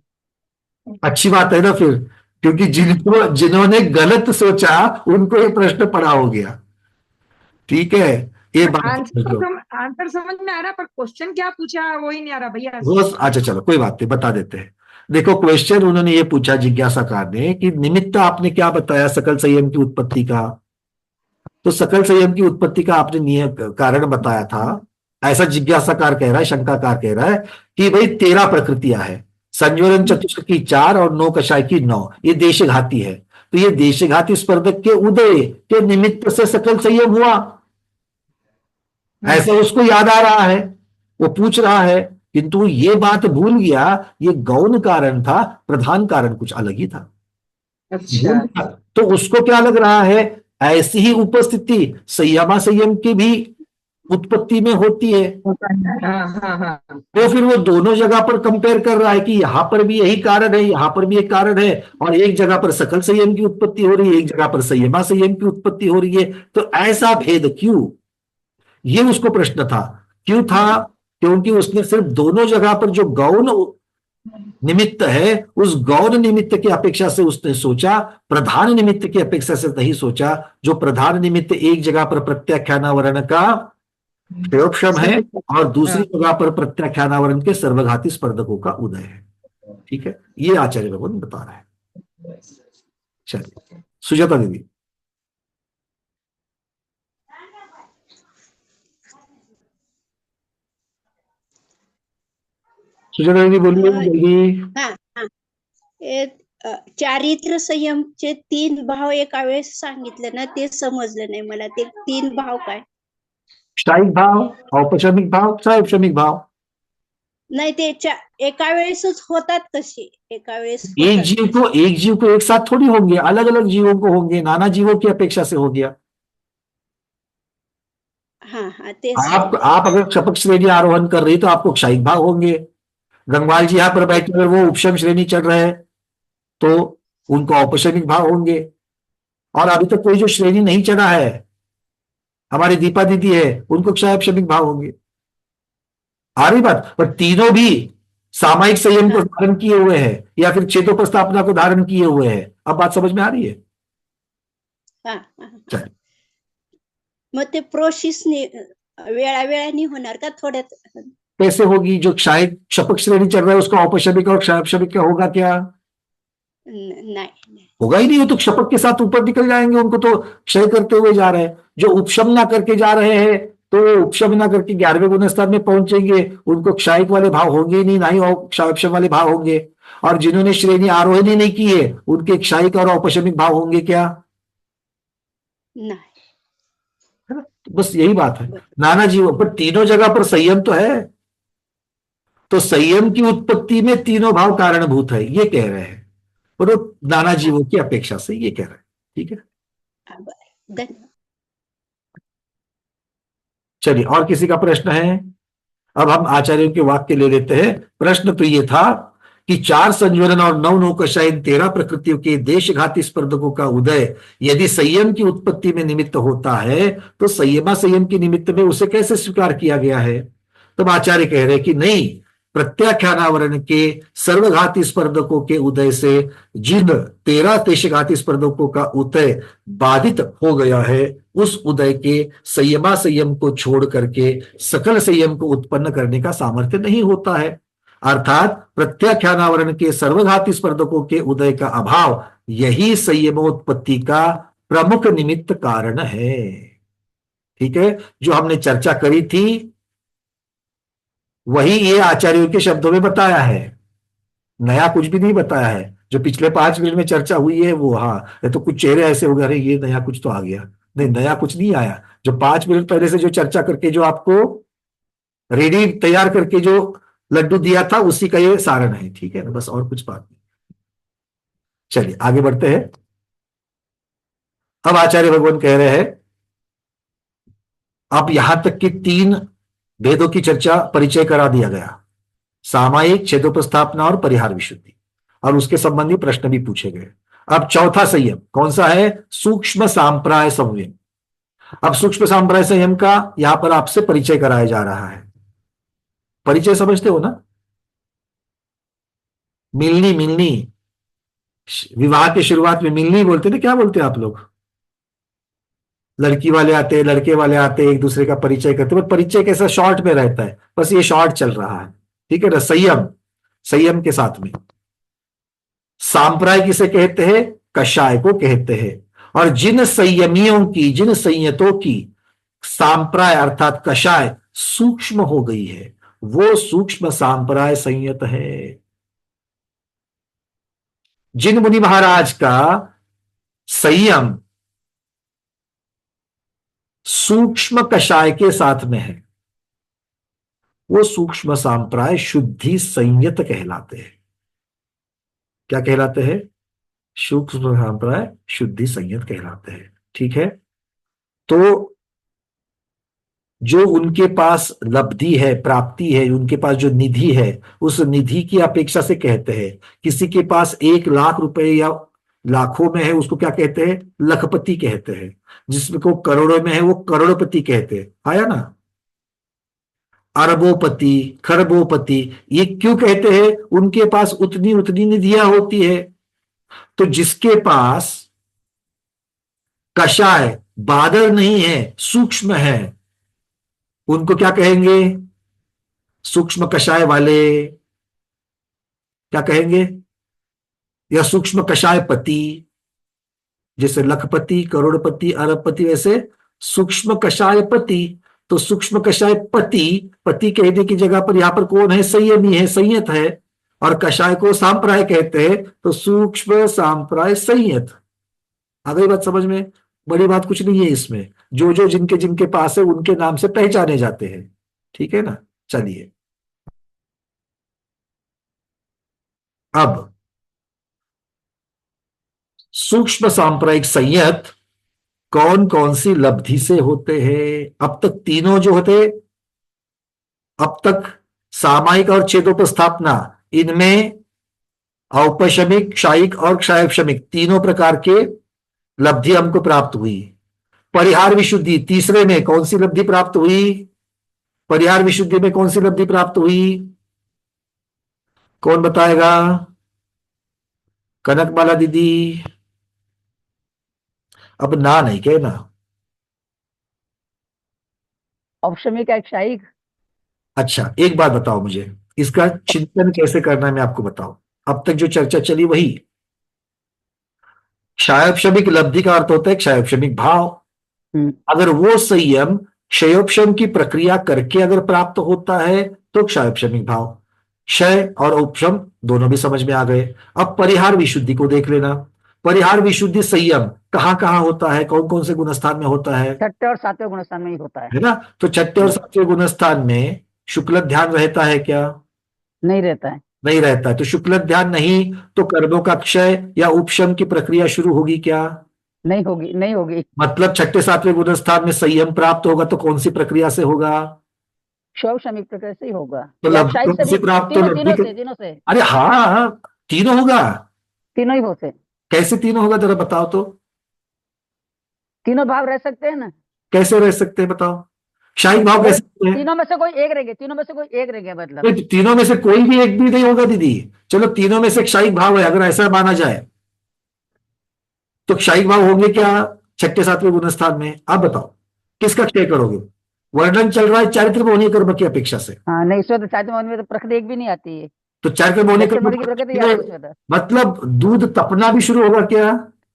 अच्छी बात है ना फिर, क्योंकि जिन्होंने गलत सोचा उनको ये प्रश्न पड़ा हो गया। ठीक है, ये बात आंसर समझ में आ रहा, पर क्वेश्चन क्या पूछा वो ही नहीं आ रहा भैया। अच्छा चलो कोई बात नहीं, बता देते हैं। देखो क्वेश्चन उन्होंने ये पूछा जिज्ञासाकार ने कि निमित्त आपने क्या बताया सकल संयम की उत्पत्ति का? तो सकल संयम की उत्पत्ति का आपने नियम कारण बताया था, ऐसा जिज्ञासाकार कह रहा है, शंकाकार कह रहा है कि भाई 13 प्रकृतियां है, संयोजन चतुष्क की 4 और 9 कषाय की 9, ये देशघाती है। तो ये देशघाती स्पर्धक के उदय के निमित्त से सकल संयम हुआ, ऐसा उसको याद आ रहा है, वो पूछ रहा है। किंतु ये बात भूल गया, ये गौण कारण था, प्रधान कारण कुछ अलग ही था। अच्छा, तो उसको क्या लग रहा है, ऐसी ही उपस्थिति संयमा संयम की भी उत्पत्ति में होती है। तो फिर वो दोनों जगह पर कंपेयर कर रहा है कि यहां पर भी यही कारण है, यहां पर भी एक कारण है, और एक जगह पर सकल संयम की उत्पत्ति हो रही है, एक जगह पर संयमा संयम की उत्पत्ति हो रही है। तो ऐसा भेद क्यों, ये उसको प्रश्न था। क्यों था? क्योंकि उसने सिर्फ दोनों जगह पर जो गौण निमित्त है उस गौण निमित्त की अपेक्षा से उसने सोचा, प्रधान निमित्त की अपेक्षा से नहीं सोचा। जो प्रधान निमित्त एक जगह पर प्रत्याख्यानावरण का क्षयोपशम है और दूसरी जगह पर प्रत्याख्यानावरण के सर्वघाती स्पर्धकों का उदय है। ठीक है, ये आचार्य भगवान बता रहा है। चलिए सुजाता दीदी। सुजाता दीदी बोलिए जल्दी। चारित्र संयमचे 3 भाव एका वेळेस सांगितले ना, ते समजलं नाही मला। ते 3 भाव काय? क्षायिक भाव, औपशमिक भाव, क्षयोपशमिक भाव। नहीं, ते एका वेळेसच होतात कसे? एका वेळेस एक जीव को एक साथ थोड़ी होंगे, अलग अलग जीवों को होंगे, नाना जीवों की अपेक्षा से हो गया। हाँ, आप अगर क्षपक श्रेणी आरोहण कर रही तो आपको क्षायिक भाव होंगे। गंगवाल जी यहां पर बैठे अगर वो उपशम श्रेणी चढ़ रहे हैं तो उनको औपशमिक भाव होंगे। और अभी तक कोई जो श्रेणी नहीं चढ़ा है, हमारी दीपा दीदी है, उनको क्षयोपशमिक भाव होंगे। आ रही बात? पर तीनों भी सामायिक संयम को धारण किए हुए हैं या फिर चेतोपस्थापना को धारण किए हुए हैं। अब बात समझ में आ रही है? मग ते प्रोसेस वेळावेळाने होणार का थोड्यात? कैसे होगी? जो शायद क्षपक श्रेणी चल रहा है उसका औपशमिक और क्षयोपशमिक का होगा क्या? नहीं होगा ही नहीं। वो तो क्षपक के साथ ऊपर निकल जाएंगे, उनको तो क्षय करते हुए जा रहे हैं। जो उपशम ना करके जा रहे हैं तो उपशम ना करके 11वें गुणस्तर में पहुंचेंगे, उनको क्षायिक वाले भाव होंगे ही नहीं, ना ही क्षयोपशम वाले भाव होंगे। और जिन्होंने श्रेणी आरोहण ही नहीं की है उनके क्षायिक और औपशमिक भाव होंगे क्या? नहीं। बस यही बात है। नाना जीवों पर तीनों जगह पर संयम तो है, तो संयम की उत्पत्ति में तीनों भाव कारणभूत है, ये कह रहे हैं। और वो नाना जीवों की अपेक्षा से ये कह रहे हैं। ठीक है, चलिए और किसी का प्रश्न है? अब हम आचार्यों के वाक्य ले लेते हैं। प्रश्न तो ये था कि 4 संयोजन और 9 नौकशा इन 13 प्रकृतियों के देशघाती स्पर्धकों का उदय यदि संयम की उत्पत्ति में निमित्त होता है तो संयमा संयम के निमित्त में उसे कैसे स्वीकार किया गया है? तब आचार्य कह रहे हैं कि नहीं, प्रत्याख्यानावरण के सर्वघाती स्पर्धकों के उदय से जिन 13 देशघाती स्पर्धकों का उदय बाधित हो गया है उस उदय के संयमा संयम को छोड़ करके सकल संयम को उत्पन्न करने का सामर्थ्य नहीं होता है। अर्थात प्रत्याख्यानावरण के सर्वघाती स्पर्धकों के उदय का अभाव यही संयमोत्पत्ति का प्रमुख निमित्त कारण है। ठीक है, जो हमने चर्चा करी थी वही ये आचार्यों के शब्दों में बताया है, नया कुछ भी नहीं बताया है। जो पिछले 5 मिनट में चर्चा हुई है वो, हाँ, ये तो कुछ चेहरे ऐसे हो गए, अरे ये नया कुछ तो आ गया। नहीं, नया कुछ नहीं आया। जो 5 मिनट पहले से जो चर्चा करके जो आपको रेडी तैयार करके जो लड्डू दिया था उसी का ये सारण है। ठीक है ना, बस और कुछ बात नहीं। चलिए आगे बढ़ते हैं। अब आचार्य भगवान कह रहे हैं, अब यहां तक कि 3 भेदों की चर्चा परिचय करा दिया गया, सामायिक, छेदोपस्थापना और परिहार विशुद्धि, और उसके संबंधी प्रश्न भी पूछे गए। अब चौथा संयम कौन सा है? सूक्ष्म सांप्राय संयम। अब सूक्ष्म सांप्राय संयम का यहां पर आपसे परिचय कराया जा रहा है। परिचय समझते हो ना? मिलनी, मिलनी, विवाह की शुरुआत में मिलनी बोलते थे, क्या बोलते हैं आप लोग? लड़की वाले आते, लड़के वाले आते, एक दूसरे का परिचय करते, बट परिचय कैसा शॉर्ट में रहता है, बस ये शॉर्ट चल रहा है। ठीक है ना? संयम, संयम के साथ में। सांप्राय किसे कहते हैं? कषाय को कहते हैं। और जिन संयमियों की, जिन संयतों की सांप्राय अर्थात कषाय सूक्ष्म हो गई है, वो सूक्ष्म सांप्राय संयत है। जिन मुनि महाराज का संयम सूक्ष्म कषाय के साथ में है, वो सूक्ष्म सांप्राय शुद्धि संयत कहलाते हैं। क्या कहलाते हैं? सूक्ष्म सांप्राय शुद्धि संयत कहलाते हैं। ठीक है, तो जो उनके पास लब्धि है, प्राप्ति है, उनके पास जो निधि है, उस निधि की अपेक्षा से कहते हैं। किसी के पास 1,00,000 रुपए या लाखों में है, उसको क्या कहते हैं? लखपति कहते हैं। जिसमें को करोड़ों में है वो करोड़पति कहते हैं। आया ना? अरबोपति, खरबोपति, ये क्यों कहते हैं? उनके पास उतनी उतनी निधियां होती है। तो जिसके पास कषाय बादल नहीं है, सूक्ष्म है, उनको क्या कहेंगे? सूक्ष्म कषाय वाले क्या कहेंगे? या सूक्ष्म कषाय पति। जैसे लखपति, करोड़पति, अरबपति, वैसे सूक्ष्म कषाय पति। तो सूक्ष्म कषाय पति, पति कहने की जगह पर यहां पर कौन है? संयमी है, संयत है। और कषाय को सांप्राय कहते हैं, तो सूक्ष्म सांप्राय संयत। आ गई बात समझ में? बड़ी बात कुछ नहीं है इसमें। जो जो जिनके जिनके पास है उनके नाम से पहचाने जाते हैं। ठीक है ना? चलिए अब सूक्ष्म सांप्रायिक संयत कौन कौन सी लब्धि से होते हैं? अब तक तीनों जो होते, अब तक सामायिक और छेदोपस्थापना, इनमें औपशमिक, क्षायिक और क्षायक्षमिक तीनों प्रकार के लब्धि हमको प्राप्त हुई। परिहार विशुद्धि तीसरे में कौन सी लब्धि प्राप्त हुई? परिहार विशुद्धि में कौन सी लब्धि प्राप्त हुई? कौन बताएगा? कनकमाला दीदी। अब ना नहीं कहना। औपशमिक या क्षायिक। अच्छा, एक बात बताओ मुझे, इसका चिंतन कैसे करना है मैं आपको बताऊं। अब तक जो चर्चा चली वही। क्षायोपशमिक लब्धि का अर्थ होता है क्षायोपशमिक भाव। अगर वो संयम क्षयोपशम की प्रक्रिया करके अगर प्राप्त होता है तो क्षयोपशमिक भाव। क्षय और उपशम दोनों भी समझ में आ गए। अब परिहार विशुद्धि को देख लेना। परिहार विशुद्धि संयम कहां कहां होता है, कौन कौन से गुणस्थान में होता है? 6ठे और 7वें गुणस्थान में ही होता है ना? तो 6ठे और 7वें गुणस्थान में शुक्ल ध्यान रहता है क्या? नहीं रहता है। नहीं रहता है। तो शुक्ल ध्यान नहीं तो कर्मों का क्षय या उपशम की प्रक्रिया शुरू होगी क्या? नहीं होगी, नहीं होगी। मतलब 6ठे 7वें गुणस्थान में संयम प्राप्त होगा तो कौन सी प्रक्रिया से होगा? क्षौक्षमिक प्रक्रिया से ही होगा। तो लब्धि से प्राप्त तो तीनों से। अरे हाँ, तीनों होगा। तीनों ही होते। कैसे तीनों होगा जरा बताओ तो। तीनों भाव रह सकते हैं ना? कैसे रह सकते हैं बताओ? क्षायिक भाव कैसे हैं? तीनों में से कोई एक रहेंगे, तीनों में से कोई एक रहेंगे मतलब। तीनों में से कोई भी एक भी नहीं होगा दीदी। चलो तीनों में से क्षायिक भाव है, अगर ऐसा माना जाए तो क्षायिक भाव होंगे क्या 6ठे 7वें गुणस्थान में? आप बताओ किसका क्षय करोगे? वर्णन चल रहा है चारित्र में होने कर्म की अपेक्षा से। हाँ नहीं, इसमें तो चारित्र में तो प्रकृति एक भी नहीं आती है। तो चारित्र होने का कस्टमर की प्रकृति या कुछ होता है। मतलब दूध तपना भी शुरू होगा क्या?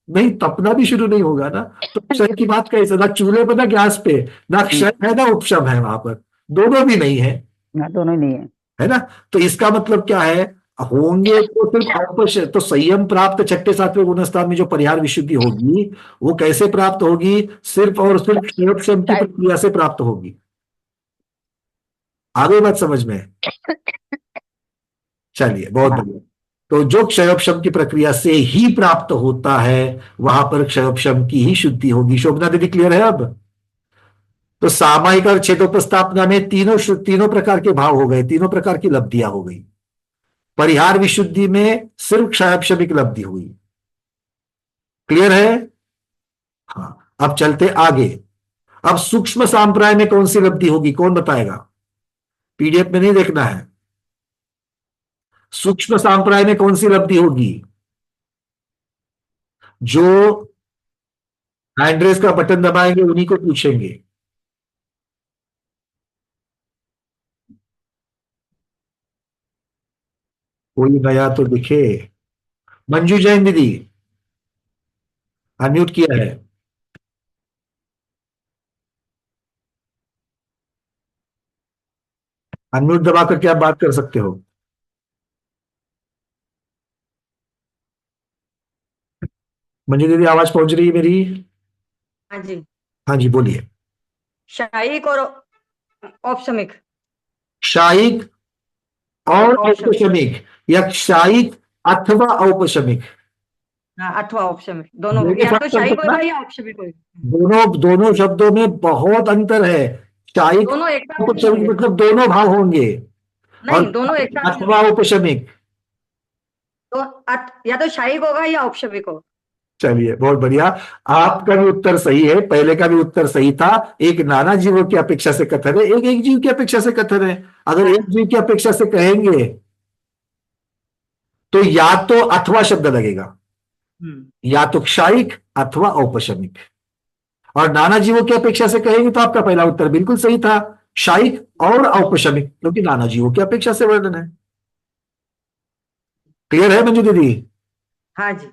नहीं, तपना भी शुरू नहीं होगा ना। तो क्षय की बात कैसे? ना चूल्हे पे ना गैस पे, ना क्षय है ना उपशम है, वहां पर दोनों भी नहीं है, ना दोनों ही नहीं है। है ना। तो इसका मतलब क्या है? होंगे तो सिर्फ औपश, तो संयम प्राप्त छठे सातवें गुणस्थान में जो परिहार विशुद्धि होगी वो कैसे प्राप्त होगी? सिर्फ और सिर्फ क्षयोपशम की प्रक्रिया से प्राप्त होगी। आगे बात समझ में? चलिए, बहुत बढ़िया। तो जो क्षयोपशम की प्रक्रिया से ही प्राप्त होता है वहां पर क्षयोपशम की ही शुद्धि होगी। शोभना दीदी, क्लियर है अब? तो सामायिक और छेदोपस्थापना में तीनों प्रकार के भाव हो गए, तीनों प्रकार की लब्धियां हो गई। परिहार विशुद्धि में सिर्फ क्षयोपशमिक लब्धि हुई। क्लियर है? हाँ, अब चलते आगे। अब सूक्ष्म सांप्राय में कौन सी लब्धि होगी, कौन बताएगा? पीडीएफ में नहीं देखना है। सूक्ष्म सांप्राय में कौन सी लब्धि होगी? जो हैंड रेस का बटन दबाएंगे उन्हीं को पूछेंगे। कोई नया तो दिखे। मंजू जैन दीदी, अनम्यूट किया है। अनम्यूट दबा करके आप बात कर सकते हो। मंजू दीदी, आवाज पहुंच रही है मेरी? हाँ जी। हाँ जी, बोलिए। शायिक और औपशमिक। शायिक और औपशमिक, या शायिक अथवा औपशमिक? हाँ, अथवा औपशमिक दोनों, या तो शायिक होगा या औपशमिक होगा। दोनों शब्दों में बहुत अंतर है। शायिक दोनों एक साथ औपशमिक मतलब दोनों भाव होंगे, और नहीं, दोनों एक साथ अथवा औपशमिक तो या तो शायिक होगा या औपशमिक होगा। चलिए, बहुत बढ़िया। आपका भी उत्तर सही है, पहले का भी उत्तर सही था। एक नाना जीवों की अपेक्षा से कथन है, एक एक जीव की अपेक्षा से कथन है। अगर एक जीव की अपेक्षा से कहेंगे तो या तो अथवा शब्द लगेगा, या तो क्षायिक अथवा औपशमिक। और नाना जीवों की अपेक्षा से कहेंगे तो आपका पहला उत्तर बिल्कुल सही था, क्षायिक और औपशमिक, क्योंकि नाना जीवों की अपेक्षा से वर्णन है। क्लियर है मंजू दीदी? हाँ जी।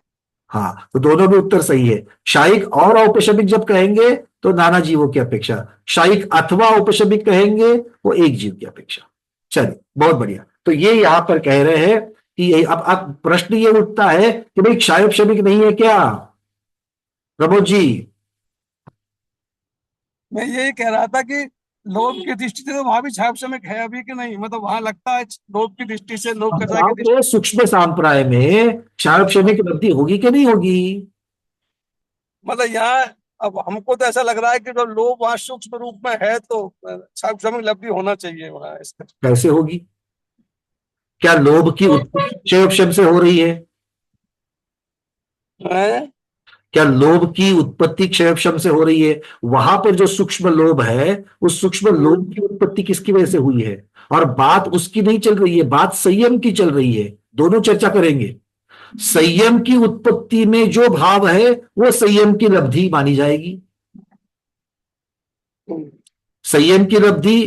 हाँ, तो दोनों भी उत्तर सही है। क्षायिक और औपशमिक जब कहेंगे तो नाना जीवों की अपेक्षा, क्षायिक अथवा औपशमिक कहेंगे वो एक जीव की अपेक्षा। चलिए, बहुत बढ़िया। तो ये यहां पर कह रहे हैं कि अब प्रश्न ये उठता है कि भाई क्षायोपशमिक नहीं है क्या? प्रमोद जी, मैं यही कह रहा था कि लोभ की दृष्टि से तो वहां भी क्षयोपशमिक है अभी कि नहीं, मतलब वहां लगता है लोभ की दृष्टि से, लोभ कचा की दृष्टि तो सूक्ष्म सांप्राय में क्षायोपशमिक वृद्धि होगी कि नहीं होगी? मतलब यहाँ अब हमको तो ऐसा लग रहा है कि जो लोभ वहां सूक्ष्म रूप में है तो क्षयोपशमिक लब्धि होना चाहिए वहां इसका। कैसे होगी? क्या लोभ की उत्पत्ति क्षयोपशम से हो रही है? क्या लोभ की उत्पत्ति क्षयोपशम से हो रही है? वहां पर जो सूक्ष्म लोभ है, उस सूक्ष्म लोभ की उत्पत्ति किसकी वजह से हुई है? और बात उसकी नहीं चल रही है, बात संयम की चल रही है। दोनों चर्चा करेंगे। संयम की उत्पत्ति में जो भाव है वो संयम की लब्धि मानी जाएगी। संयम की लब्धि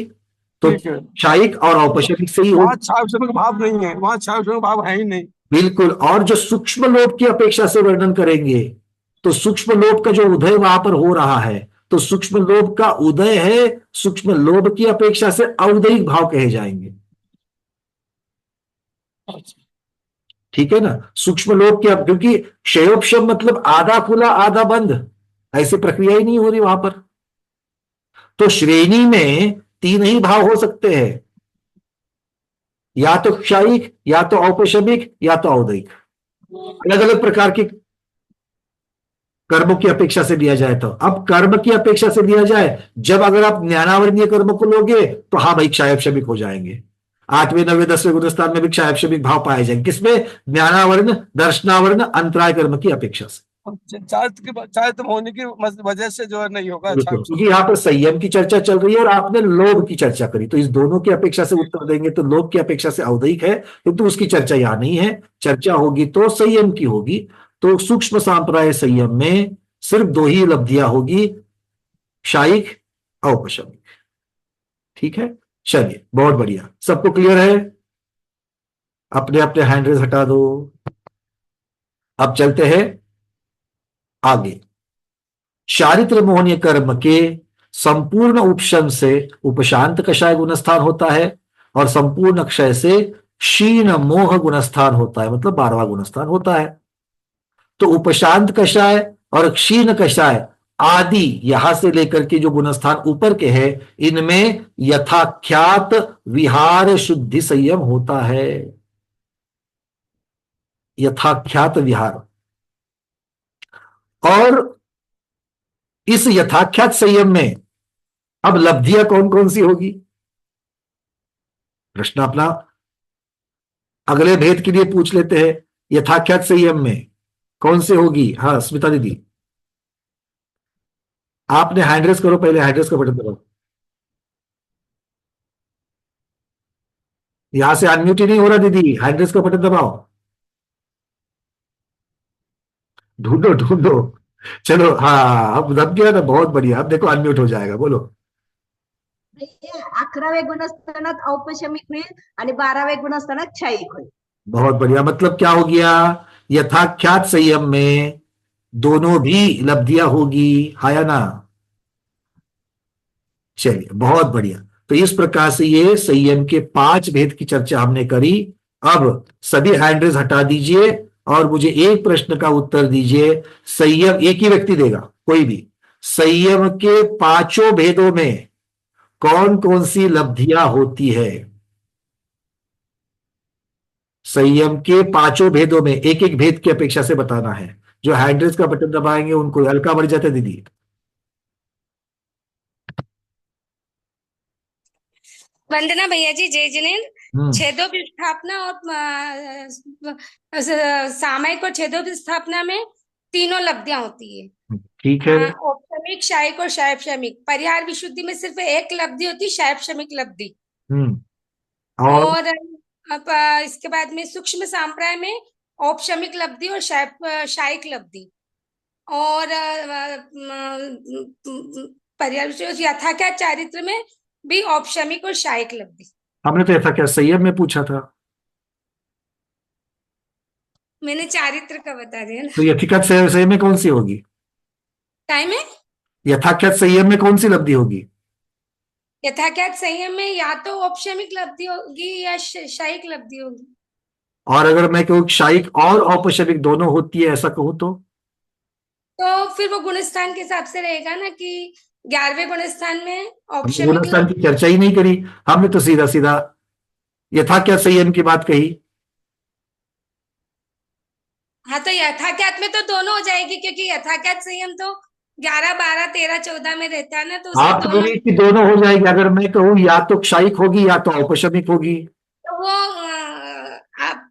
तो क्षायिक और औपशमिक से ही हो। वहां क्षयोपशमिक भाव नहीं है, वहां क्षयोपशमिक भाव है ही नहीं। बिल्कुल। और जो सूक्ष्म लोभ की अपेक्षा से वर्णन करेंगे तो सूक्ष्म लोभ का जो उदय वहां पर हो रहा है, तो सूक्ष्म लोभ का उदय है, सूक्ष्म लोभ की अपेक्षा से औदयिक भाव कहे जाएंगे। ठीक है ना? सूक्ष्म लोभ की, क्योंकि क्षयोपशम मतलब आधा खुला आधा बंद, ऐसी प्रक्रिया ही नहीं हो रही वहां पर। तो श्रेणी में तीन ही भाव हो सकते हैं, या तो क्षायिक, या तो औपशमिक, या तो औदयिक। अलग अलग प्रकार के कर्मों की अपेक्षा से दिया जाए तो। अब कर्म की अपेक्षा से दिया जाए, जब अगर आप ज्ञानावर्णीय कर्म को लोगे तो हाँ भाई, क्षयोपशमिक हो जाएंगे। 8वें 9वें 10वें गुणस्थान में भी क्षयोपशमिक भाव पाए जाएंगे। किसमें? ज्ञानावर्ण, दर्शनावर्ण, अंतराय कर्म की अपेक्षा से। चारित्र होने की वजह से जो है नहीं होगा, क्योंकि यहाँ पर संयम की चर्चा चल रही है और आपने लोभ की चर्चा करी, तो इस दोनों की अपेक्षा से उत्तर देंगे तो लोभ की अपेक्षा से औदयिक है, किंतु उसकी चर्चा यहाँ नहीं है। चर्चा होगी तो संयम की होगी। तो सूक्ष्म सांप्राय संयम में सिर्फ दो ही लब्धियां होगी, क्षायिक, औपशमिक। ठीक है, चलिए, बहुत बढ़िया। सबको क्लियर है? अपने अपने हैंड रेज हटा दो। अब चलते हैं आगे। चारित्र मोहनीय कर्म के संपूर्ण उपशम से उपशांत कषाय गुणस्थान होता है, और संपूर्ण क्षय से क्षीण मोह गुणस्थान होता है, मतलब 12वां गुणस्थान होता है। तो उपशांत कषाय और क्षीण कषाय आदि यहां से लेकर के जो गुणस्थान ऊपर के हैं, इनमें यथाख्यात विहार शुद्धि संयम होता है। यथाख्यात विहार। और इस यथाख्यात संयम में अब लब्धियां कौन कौन सी होगी? प्रश्न अपना अगले भेद के लिए पूछ लेते हैं। यथाख्यात संयम में कौन से होगी? हाँ स्मिता दीदी, आपने हैंड रेस करो, पहले हैंड रेस का बटन दबाओ। यहां से अनम्यूट ही नहीं हो रहा दीदी, हैंड रेस का बटन दबाओ। ढूंढो ढूंढो। चलो हाँ, अब दब गया ना, बहुत बढ़िया। अब देखो अनम्यूट हो जाएगा, बोलो। 11व्या गुणस्थानात औपशमिक होईल आणि 12व्या गुणस्थानात क्षयिक होईल। बहुत बढ़िया। मतलब क्या हो गया? यथाख्यात संयम में दोनों भी लब्धियां होगी, हाँ या ना? चलिए बहुत बढ़िया। तो इस प्रकार से ये संयम के 5 भेद की चर्चा हमने करी। अब सभी हैंड रेज हटा दीजिए और मुझे एक प्रश्न का उत्तर दीजिए। संयम एक ही व्यक्ति देगा, कोई भी। संयम के 5 भेदों में कौन कौन सी लब्धियां होती है? संयम के 5 भेदों में एक एक भेद की अपेक्षा से बताना है। जो हैंड रेज का बटन दबाएंगे उनको हल्का बढ़ जाता है दीदी। वंदना भैया जी, जय जिनेन्द्र। छेदोपस्थापना और सामयिक और छेदोपस्थापना में तीनों लब्धियां होती है। ठीक है। औपशमिक, शायिक और शायपशमिक। परिहार विशुद्धि में सिर्फ एक लब्धि होती है, शायपशमिक लब्धि। और अब इसके बाद में सूक्ष्म सांप्राय में औपशमिक लब्धि और शायिक लब्धि। और परिहार यथाख्यात चारित्र में भी औपशमिक और शायिक लब्धि। हमने तो ऐसा क्या संयम में पूछा था? मैंने चारित्र का बता दिया ना। तो यथाख्यात संयम में कौन सी होगी? टाइम है। यथाख्यात संयम में कौन सी लब्धि होगी? यथाख्यात संयम में या तो औपशमिक लब्धि होगी या शायिक लब्धि होगी। और अगर मैं कहूँ शायिक और औपशमिक दोनों होती है, ऐसा कहूँ तो फिर वो गुणस्थान के हिसाब से रहेगा ना कि 11वें गुणस्थान में औपशमिक गुणस्थान की चर्चा ही नहीं करी हमने, तो सीधा सीधा यथाख्यात संयम की बात कही। हाँ, तो यथाख्यात में तो दोनों हो जाएगी, क्योंकि यथाख्यात संयम तो 11, 12, 13, 14 में रहता है ना, तो आप तो बोली कि दोनों हो जाएगी। अगर मैं कहूँ या तो क्षयिक होगी या तो औपशमिक होगी, तो वो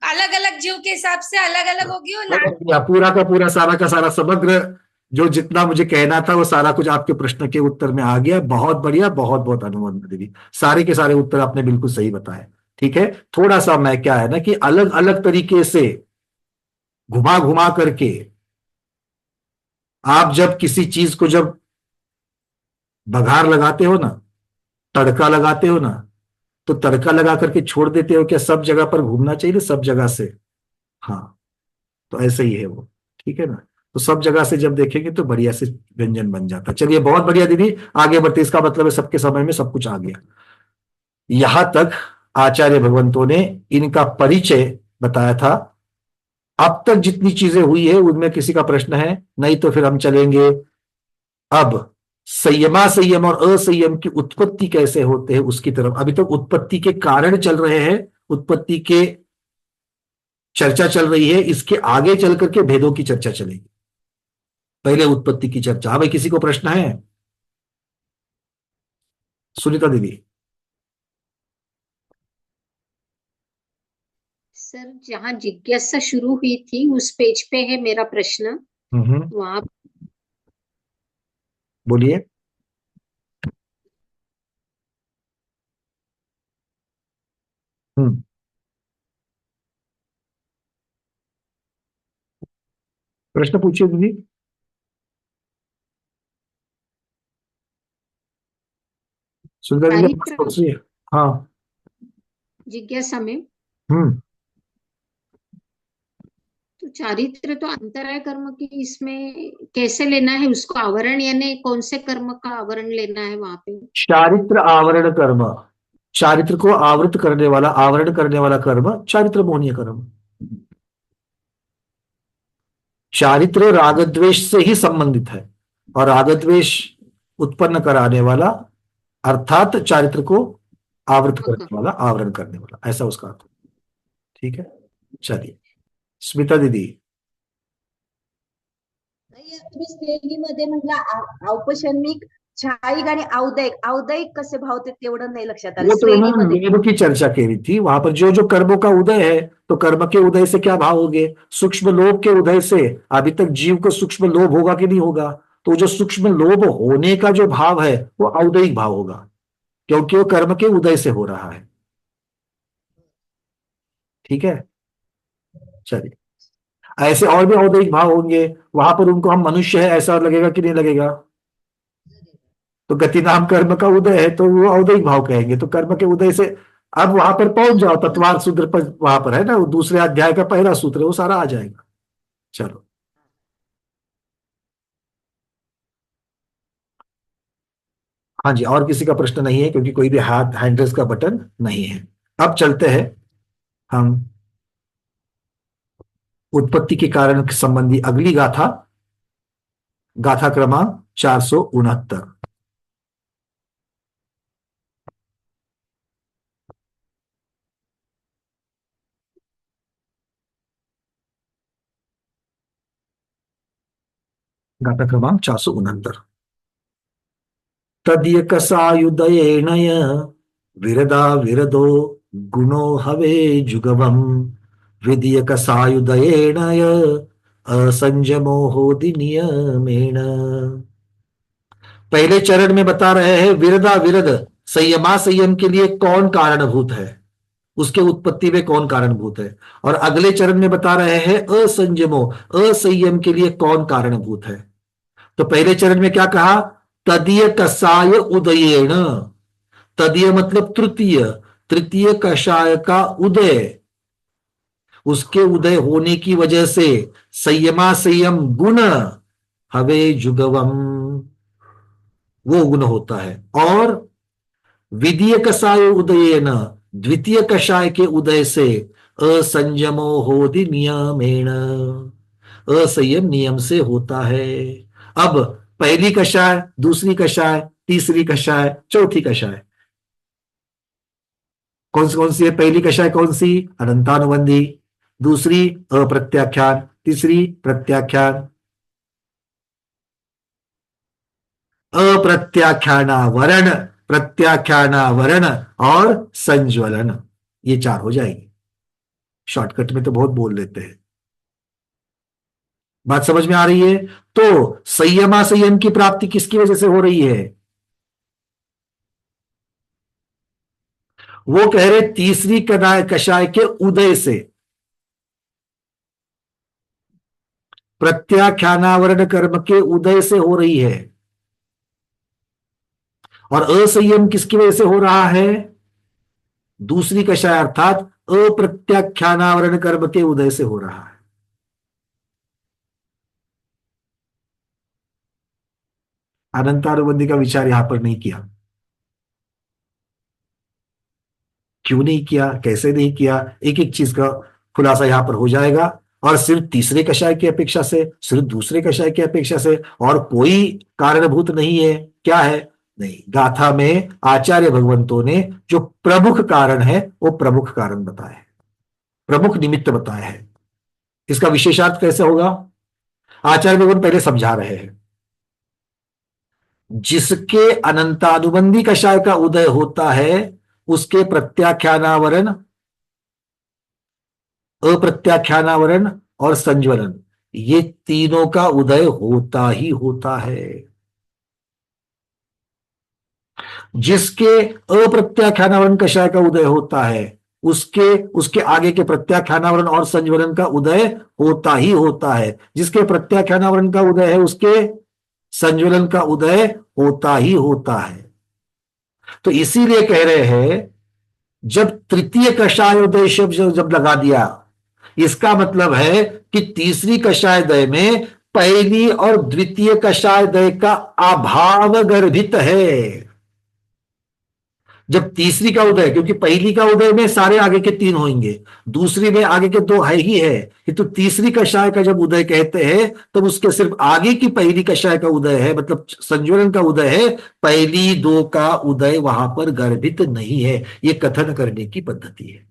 अलग अलग जीव के हिसाब से अलग अलग होगी। और पूरा का पूरा सारा का सारा समग्र जो जितना मुझे कहना था वो सारा कुछ आपके प्रश्न के उत्तर में आ गया। बहुत बढ़िया, बहुत बहुत अनुमोदन दीदी। सारे के सारे उत्तर आपने बिल्कुल सही बताए। ठीक है, थोड़ा सा मैं क्या है ना कि अलग अलग तरीके से घुमा घुमा करके आप जब किसी चीज को जब बघार लगाते हो ना, तड़का लगाते हो ना, तो तड़का लगा करके छोड़ देते हो क्या? सब जगह पर घूमना चाहिए, सब जगह से। हाँ, तो ऐसे ही है वो। ठीक है ना? तो सब जगह से जब देखेंगे तो बढ़िया से व्यंजन बन जाता। चलिए बहुत बढ़िया दीदी, आगे बढ़ते। इसका मतलब है सबके समय में सब कुछ आ गया। यहां तक आचार्य भगवंतों ने इनका परिचय बताया था। अब तक जितनी चीजें हुई है उनमें किसी का प्रश्न है? नहीं तो फिर हम चलेंगे अब संयमा संयम और असंयम की उत्पत्ति कैसे होते हैं उसकी तरफ। अभी तक उत्पत्ति के कारण चल रहे हैं, उत्पत्ति के चर्चा चल रही है। इसके आगे चल करके भेदों की चर्चा चलेगी। पहले उत्पत्ति की चर्चा। हाँ भाई, किसी को प्रश्न है? सुनीता दीदी। सर, जहाँ जिज्ञासा शुरू हुई थी उस पेज पे है मेरा प्रश्न। वहां बोलिए। प्रश्न पूछिए दीदी। सुंदर दीदी। हाँ, जिज्ञासा में तो चारित्र तो अंतराय कर्म की इसमें कैसे लेना है उसको? आवरण यानी कौन से कर्म का आवरण लेना है वहां पे? चारित्र आवरण कर्म, चारित्र को आवृत करने वाला, आवरण करने वाला कर्म चारित्र मोहनीय कर्म। चारित्र रागद्वेष से ही संबंधित है और रागद्वेष उत्पन्न कराने वाला अर्थात चारित्र को आवृत करने वाला, आवरण करने वाला, ऐसा उसका अर्थ। ठीक है, चलिए स्मिता दीदी। तुम्ही श्रेणीमध्ये म्हटलं औपशमिक, छाईक आणि औदयिक. औदयिक कसे भाव ते तेवढं नाही लक्षात आलं वो तो उन्होंने श्रेणीमध्ये. वेद की चर्चा की रही थी, वहां पर जो जो कर्मों का उदय है, तो कर्म के उदय से क्या भाव होंगे? सूक्ष्म लोभ के उदय से अभी तक जीव को सूक्ष्म लोभ होगा कि नहीं होगा? तो जो सूक्ष्म लोभ होने का जो भाव है वो औदयिक भाव होगा, क्योंकि वो कर्म के उदय से हो रहा है। ठीक है, चलिए ऐसे और भी औदयिक भाव होंगे, वहां पर उनको हम मनुष्य है ऐसा लगेगा कि नहीं लगेगा? तो गति नाम कर्म का उदय है तो वो औदयिक भाव कहेंगे, तो कर्म के उदय से अब वहां पर पहुंच जाओ, तत्वार्थ सूत्र पर वहां पर है ना, वो दूसरे अध्याय का पहला सूत्र है, वो सारा आ जाएगा। चलो हाँ जी, और किसी का प्रश्न नहीं है क्योंकि कोई भी हाथ हैंडल्स का बटन नहीं है। अब चलते हैं हम उत्पत्ति के कारण संबंधी अगली गाथा, गाथा क्रमांक 469। गाथा क्रमांक 469। तद्यकसायुदयेनय विरदा विरदो गुणो हवे जुगवम विद्यकसायुदयेनय असंजमो होदि नियमेण। पहले चरण में बता रहे हैं विरदा विरद संयमा संयम के लिए कौन कारणभूत है, उसके उत्पत्ति में कौन कारणभूत है, और अगले चरण में बता रहे हैं असंजमो असंयम के लिए कौन कारणभूत है। तो पहले चरण में क्या कहा? तदीय कषाय उदयेण, तदीय मतलब तृतीय, तृतीय कषाय का उदय, उसके उदय होने की वजह से संयमा संयम गुण हवे जुगवम, वो गुण होता है, और विधीय कषाय उदयेन, द्वितीय कषाय के उदय से असंजमो होदि नियमेण, असंयम नियम से होता है। अब पहली कषाय, दूसरी कषाय, तीसरी कषाय, चौथी कषाय कौन सी है? पहली कषाय कौन सी? अनंतानुबंधी, दूसरी अप्रत्याख्यान, तीसरी प्रत्याख्यान, अप्रत्याख्यानावरण, प्रत्याख्यानावरण और संज्वलन, ये चार हो जाएगी। शॉर्टकट में तो बहुत बोल लेते हैं, बात समझ में आ रही है? तो संयमा संयम की प्राप्ति किसकी वजह से हो रही है? वो कह रहे तीसरी कषाय के उदय से, प्रत्याख्यानावरण कर्म के उदय से हो रही है, और असंयम किसकी वजह से हो रहा है? दूसरी कषाय अर्थात अप्रत्याख्यानावरण कर्म के उदय से हो रहा है। अनंतानुबंधी का विचार यहां पर नहीं किया। क्यों नहीं किया, कैसे नहीं किया, एक एक चीज का खुलासा यहां पर हो जाएगा। और सिर्फ तीसरे कषाय की अपेक्षा से, सिर्फ दूसरे कषाय की अपेक्षा से और कोई कारणभूत नहीं है, क्या है? नहीं, गाथा में आचार्य भगवंतों ने जो प्रमुख कारण है वो प्रमुख कारण बताया है, प्रमुख निमित्त बताया है। इसका विशेषार्थ कैसे होगा? आचार्य भगवंत पहले समझा रहे हैं, जिसके अनंतानुबंधी कषाय का उदय होता है उसके प्रत्याख्यानावरण, अप्रत्याख्यानावरण और संज्वलन, ये तीनों का उदय होता ही होता है। जिसके अप्रत्याख्यानावरण कषाय का उदय होता है उसके आगे के प्रत्याख्यानावरण और संज्वलन का उदय होता ही होता है। जिसके प्रत्याख्यानावरण का उदय है उसके संज्वलन का उदय होता ही होता है। तो इसीलिए कह रहे हैं जब तृतीय कषाय उदय शब्द जब लगा दिया, इसका मतलब है कि तीसरी कषाय दय में पहली और द्वितीय कषाय दय का अभाव गर्भित है। जब तीसरी का उदय, क्योंकि पहली का उदय में सारे आगे के 3 होंगे, दूसरी में आगे के 2 है ही है, तो तीसरी कषाय का जब उदय कहते हैं तब उसके सिर्फ आगे की पहली कषाय का उदय है, मतलब संज्वलन का उदय है, पहली 2 का उदय वहां पर गर्भित नहीं है। ये कथन करने की पद्धति है।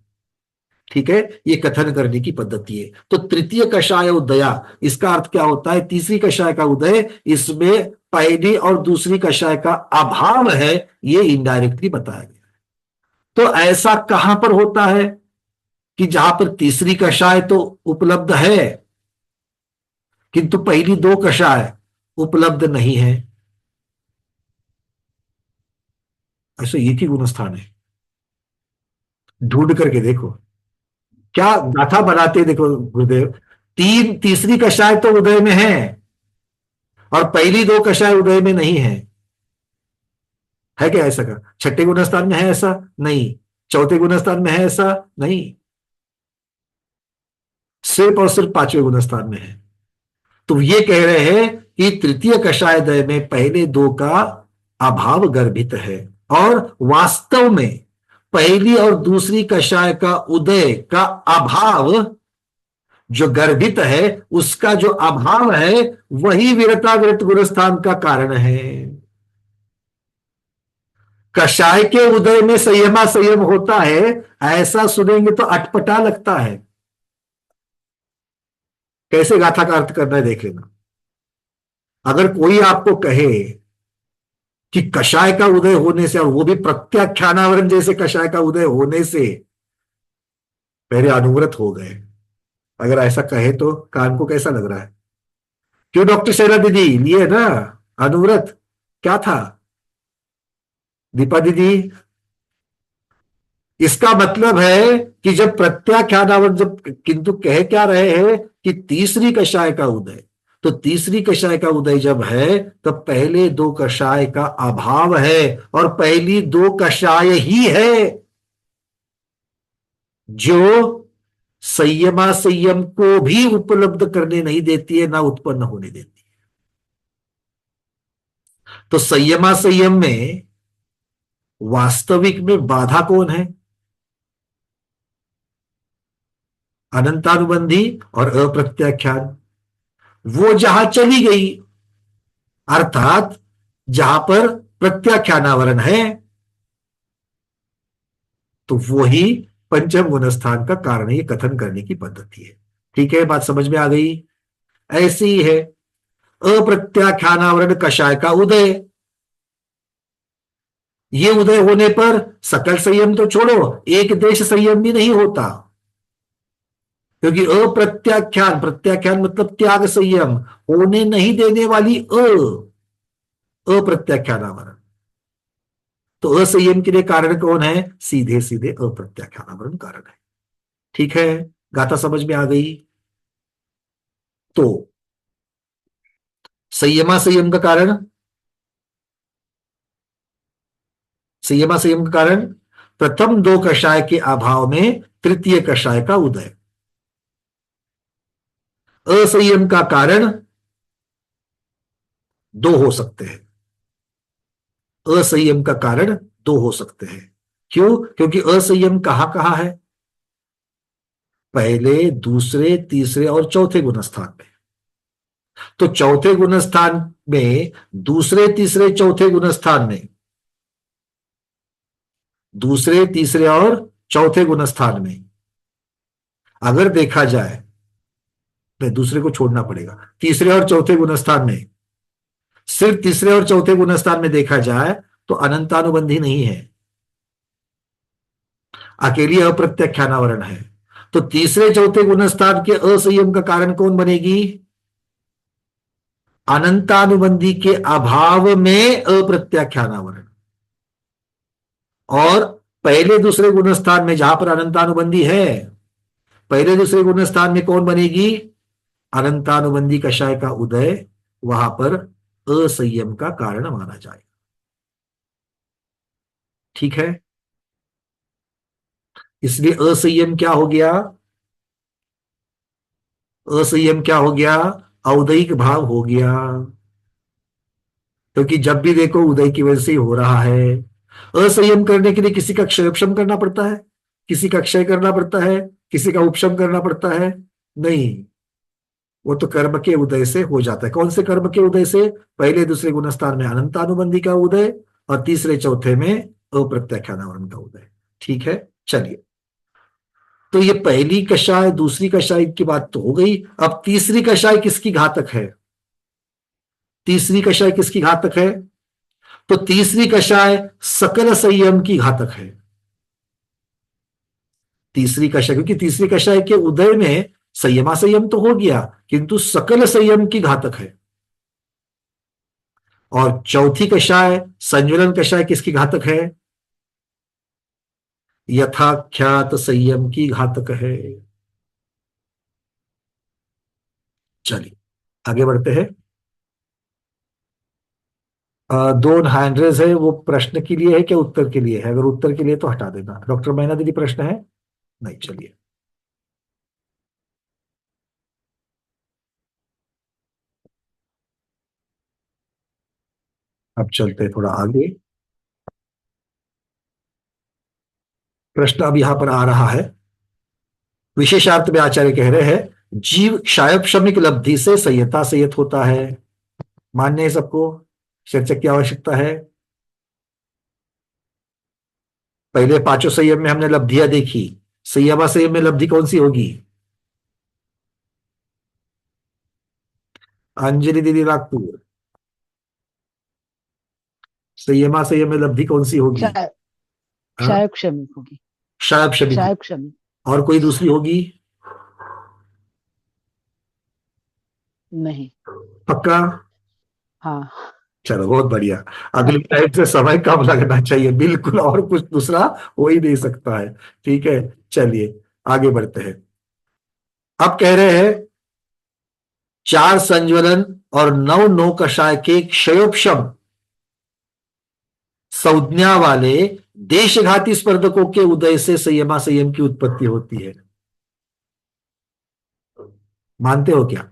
ठीक है, ये कथन करने की पद्धति है। तो तृतीय कषाय उदया, इसका अर्थ क्या होता है? तीसरी कषाय का उदय, इसमें पहली और दूसरी कषाय का अभाव है, ये इनडायरेक्टली बताया गया। तो ऐसा कहां पर होता है कि जहां पर तीसरी कषाय तो उपलब्ध है किंतु पहली 2 कषाय उपलब्ध नहीं है? ऐसा एक ही गुणस्थान है, ढूंढ करके देखो, क्या गाथा बनाते देखो गुरुदेव। तीसरी कषाय तो उदय में है और पहली 2 कषाय उदय में नहीं है क्या? ऐसा का छठे गुणस्थान में है ऐसा नहीं, चौथे गुणस्थान में है ऐसा नहीं, सिर्फ और सिर्फ 5वें गुणस्थान में है। तो ये कह रहे हैं कि तृतीय कषाय दय में पहले 2 का अभाव गर्भित है, और वास्तव में पहली और दूसरी कषाय का उदय का अभाव जो गर्भित है, उसका जो अभाव है वही विरताविरत गुणस्थान का कारण है। कषाय के उदय में संयमा संयम होता है, ऐसा सुनेंगे तो अटपटा लगता है। कैसे गाथा का अर्थ करना है देख लेना। अगर कोई आपको कहे कि कषाय का उदय होने से, और वो भी प्रत्याख्यानावरण जैसे कषाय का उदय होने से पहले अनुव्रत हो गए, अगर ऐसा कहे तो कान को कैसा लग रहा है? क्यों डॉक्टर शैला दीदी, लिए ना अनुव्रत? क्या था दीपा दीदी? इसका मतलब है कि जब प्रत्याख्यानावरण, जब किंतु कह क्या रहे हैं कि तीसरी कषाय का उदय, तो तीसरी कषाय का उदय जब है तब पहले 2 कषाय का अभाव है, और पहली 2 कषाय ही है जो संयमा संयम को भी उपलब्ध करने नहीं देती है, ना उत्पन्न होने देती है। तो संयमा संयम में वास्तविक में बाधा कौन है? अनंतानुबंधी और अप्रत्याख्यान। वो जहां चली गई, अर्थात जहां पर प्रत्याख्यानावरण है, तो वो ही पंचम गुणस्थान का कारण ये कथन करने की पद्धति है। ठीक है, बात समझ में आ गई? ऐसी ही है अप्रत्याख्यानावरण कषाय का उदय। ये उदय होने पर सकल संयम तो छोड़ो, एक देश संयम भी नहीं होता, क्योंकि अप्रत्याख्यान, प्रत्याख्यान मतलब त्याग संयम, होने नहीं देने वाली अप्रत्याख्यानावरण। तो असंयम के लिए कारण कौन है? सीधे सीधे अप्रत्याख्यानावरण कारण है। ठीक है, गाथा समझ में आ गई? तो संयमा संयम का कारण, संयमा संयम का कारण प्रथम 2 कषाय के अभाव में तृतीय कषाय का उदय। असंयम का कारण 2 हो सकते हैं, असंयम का कारण 2 हो सकते हैं। क्यों? क्योंकि असंयम कहां कहां है? पहले, दूसरे, तीसरे और चौथे गुणस्थान में। तो चौथे गुणस्थान में, दूसरे, तीसरे, चौथे गुणस्थान में, दूसरे, तीसरे और चौथे गुणस्थान में अगर देखा जाए, नहीं दूसरे को छोड़ना पड़ेगा, तीसरे और चौथे गुणस्थान में, सिर्फ तीसरे और चौथे गुणस्थान में देखा जाए तो अनंतानुबंधी नहीं है, अकेली अप्रत्याख्यानावरण है। तो तीसरे चौथे गुणस्थान के असंयम का कारण कौन बनेगी? अनंतानुबंधी के अभाव में अप्रत्याख्यानावरण। और पहले दूसरे गुणस्थान में जहां पर अनंतानुबंधी है, पहले दूसरे गुणस्थान में कौन बनेगी? अनंतानुबंधी कषाय का उदय, वहां पर असंयम का कारण माना जाएगा। ठीक है, इसलिए असंयम क्या हो गया? असंयम क्या हो गया? औदयिक भाव हो गया, क्योंकि जब भी देखो उदय की वजह से ही हो रहा है। असंयम करने के लिए किसी का क्षयोपशम करना पड़ता है, किसी का क्षय करना पड़ता है, किसी का उपशम करना पड़ता है? नहीं, वो तो कर्म के उदय से हो जाता है। कौन से कर्म के उदय से? पहले दूसरे गुणस्थान में अनंतानुबंधी का उदय, और तीसरे चौथे में अप्रत्याख्यानावरण का उदय। ठीक है, चलिए। तो ये पहली कषाय दूसरी कषाय की बात तो हो गई। अब तीसरी कषाय किसकी घातक है? तीसरी कषाय किसकी घातक है? तो तीसरी कषाय सकल संयम की घातक है। तीसरी कषाय, क्योंकि तीसरी कषाय के उदय में संयमा संयम तो हो गया, किंतु सकल संयम की घातक है। और चौथी कषाय संज्वलन कषाय किसकी घातक है? यथाख्यात संयम की घातक है। चलिए आगे बढ़ते हैं। दो हैंड रेज है, वो प्रश्न के लिए है क्या उत्तर के लिए है? अगर उत्तर के लिए तो हटा देना। डॉक्टर मैना दीदी प्रश्न है? नहीं, चलिए। अब चलते हैं थोड़ा आगे। प्रश्न अब यहां पर आ रहा है। विशेषार्थ में आचार्य कह रहे हैं जीव क्षायक्षमिक लब्धि से संयता संयत होता है। मान्य है सबको? शीर्षक की आवश्यकता है? पहले पांचों संयम में हमने लब्धियां देखी, संयमा संयम में लब्धि कौन सी होगी? अंजलि दीदी नागपुर, संयमा संयम में लब्धि कौन सी होगी? क्षायक्षमिक होगी। क्षायक्षमिक। क्षायक्षमिक। और कोई दूसरी होगी? नहीं। पक्का? हाँ। चलो बहुत बढ़िया। अगली टाइम से समय कम लगना चाहिए, बिल्कुल, और कुछ दूसरा हो ही नहीं सकता है। ठीक है, चलिए आगे बढ़ते हैं। अब कह रहे हैं 4 संज्वलन और 9 नौ कषाय के क्षयोपशम संज्ञा वाले देशघाती स्पर्धकों के उदय से संयमा संयम की उत्पत्ति होती है। मानते हो क्या?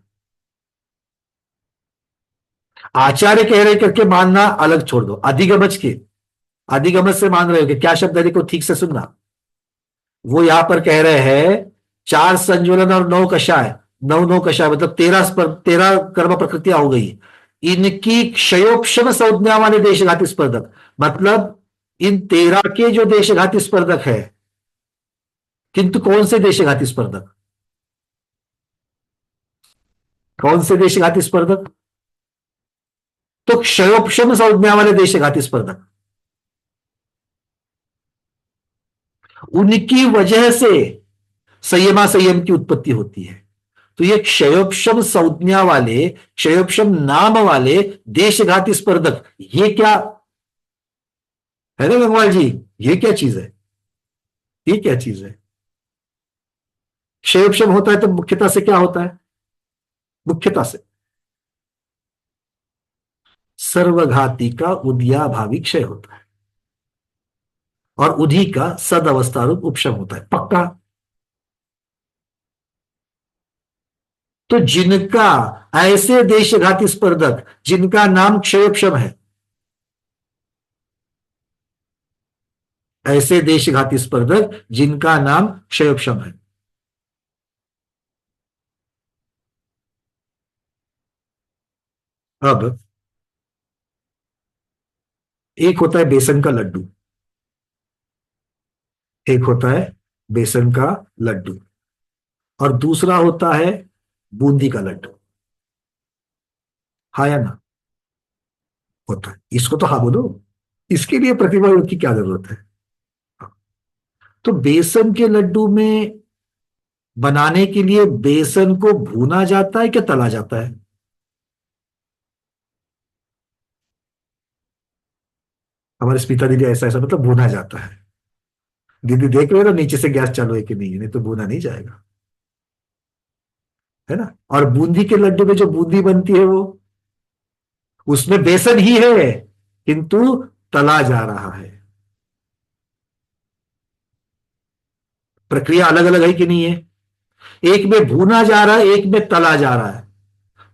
आचार्य कह रहे करके मानना अलग छोड़ दो, अधिगमज के, अधिगमज से मान रहे हो कि क्या शब्द है? देखो ठीक से सुनना। वो यहां पर कह रहे हैं 4 संज्वलन और 9 कषाय, 9 कषाय मतलब 13 कर्म प्रकृतियां हो गई। इनकी क्षयोपशम संज्ञा वाले देशघाती स्पर्धक, मतलब इन 13 के जो देशघाती स्पर्धक है, किंतु कौन से देशघाती स्पर्धक? कौन से देशघाती स्पर्धक? तो क्षयोपशम संज्ञा वाले देशघाती स्पर्धक, उनकी वजह से संयमा संयम की उत्पत्ति होती है। तो ये क्षयोपशम संज्ञा वाले, क्षयोपशम नाम वाले देशघाती स्पर्धक, ये क्या है ना गंगवाल जी? ये क्या चीज है? ये क्या चीज है? क्षयोपशम होता है तो मुख्यता से क्या होता है? मुख्यता से सर्वघाती का उदयाभावी क्षय होता है, और उदी का सद अवस्था रूप उपशम होता है। पक्का? तो जिनका ऐसे देशघाती स्पर्धक जिनका नाम क्षयोपशम है, ऐसे देशघाती स्पर्धक जिनका नाम क्षयोपशम है, अब एक होता है बेसन का लड्डू, एक होता है बेसन का लड्डू, और दूसरा होता है बूंदी का लड्डू। हाँ या ना? होता है। इसको तो हाँ बोलो, इसके लिए प्रतिभा योग की क्या जरूरत है? तो बेसन के लड्डू में बनाने के लिए बेसन को भूना जाता है क्या तला जाता है? हमारे स्मिता दीदी ऐसा ऐसा मतलब भूना जाता है। दीदी देख रहे हो ना नीचे से गैस चालू है कि नहीं? नहीं तो भूना नहीं जाएगा, है ना? और बूंदी के लड्डू में जो बूंदी बनती है वो, उसमें बेसन ही है किंतु तला जा रहा है। प्रक्रिया अलग अलग है कि नहीं है? एक में भूना जा रहा है, एक में तला जा रहा है,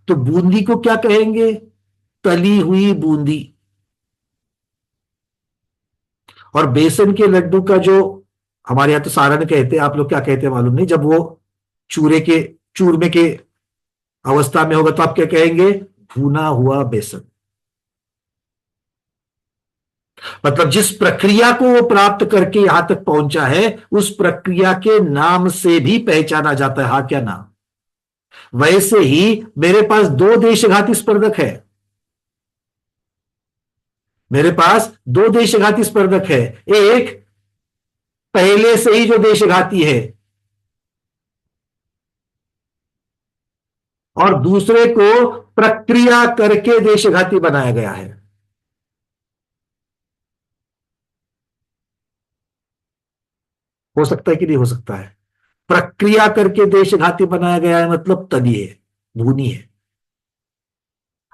तो बूंदी को क्या कहेंगे? तली हुई बूंदी। और बेसन के लड्डू का जो हमारे यहां तो सारण कहते हैं, आप लोग क्या कहते हैं मालूम नहीं, जब वो चूरमे के अवस्था में होगा तो आप क्या कहेंगे? भुना हुआ बेसन। मतलब जिस प्रक्रिया को वो प्राप्त करके यहां तक पहुंचा है, उस प्रक्रिया के नाम से भी पहचाना जाता है। हाँ क्या नाम? वैसे ही मेरे पास दो देशघाती स्पर्धक है, मेरे पास दो देशघाती स्पर्धक है। एक पहले से ही जो देशघाती है, और दूसरे को प्रक्रिया करके देशघाती बनाया गया है। हो सकता है कि नहीं हो सकता है? प्रक्रिया करके देशघाती बनाया गया है मतलब तली है, भूनी है।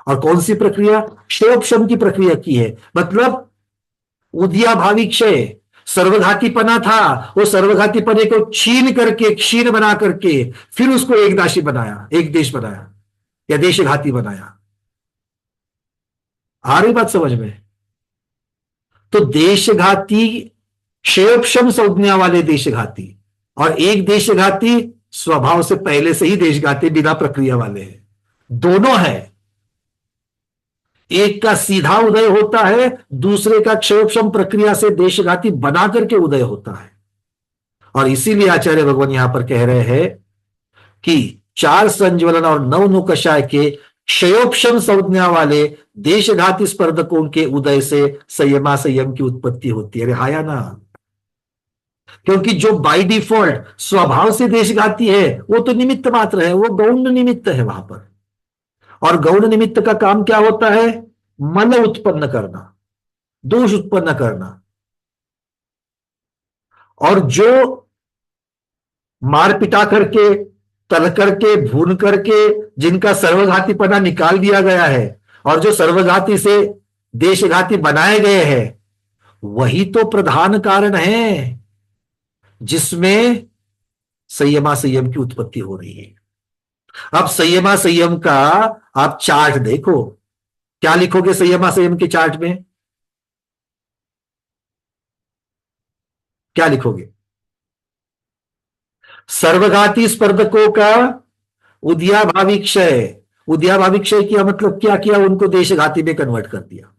और कौन सी प्रक्रिया? क्षयोपशम की प्रक्रिया की है। मतलब उद्याभावी क्षय, सर्वघातीपना था, वो सर्वघातीपने को छीन करके क्षीण बना करके फिर उसको एकदाशी बनाया, एक देश बनाया या देशघाती बनाया। आ रही बात समझ में? तो देशघाती क्षयोपशम संज्ञा वाले देशघाती, और एक देशघाती स्वभाव से पहले से ही देशघाती बिना प्रक्रिया वाले हैं। दोनों है, एक का सीधा उदय होता है, दूसरे का क्षयोपशम प्रक्रिया से देशघाती बना करके उदय होता है। और इसीलिए आचार्य भगवान यहां पर कह रहे हैं कि 4 संज्वलन और 9 नौकषाय के क्षयोपशम संज्ञा वाले देशघाती स्पर्धकों के उदय से संयमा संयम की उत्पत्ति होती है। अरे हाया ना, क्योंकि जो बाय डिफॉल्ट स्वभाव से देशघाती है वो तो निमित्त मात्र है, वो गौण निमित्त है वहां पर। और गौण निमित्त का काम क्या होता है? मल उत्पन्न करना, दोष उत्पन्न करना। और जो मार पिटा करके, तल करके, भून करके जिनका सर्वघातीपना निकाल दिया गया है, और जो सर्वघाती से देशघाती बनाए गए हैं, वही तो प्रधान कारण है जिसमें संयमा संयम की उत्पत्ति हो रही है। अब संयमा संयम का आप चार्ट देखो, क्या लिखोगे संयमा संयम के चार्ट में? क्या लिखोगे? सर्वघाती स्पर्धकों का उद्याभावी क्षय। उद्याभावी क्षय किया मतलब क्या किया? उनको देशघाती में कन्वर्ट कर दिया।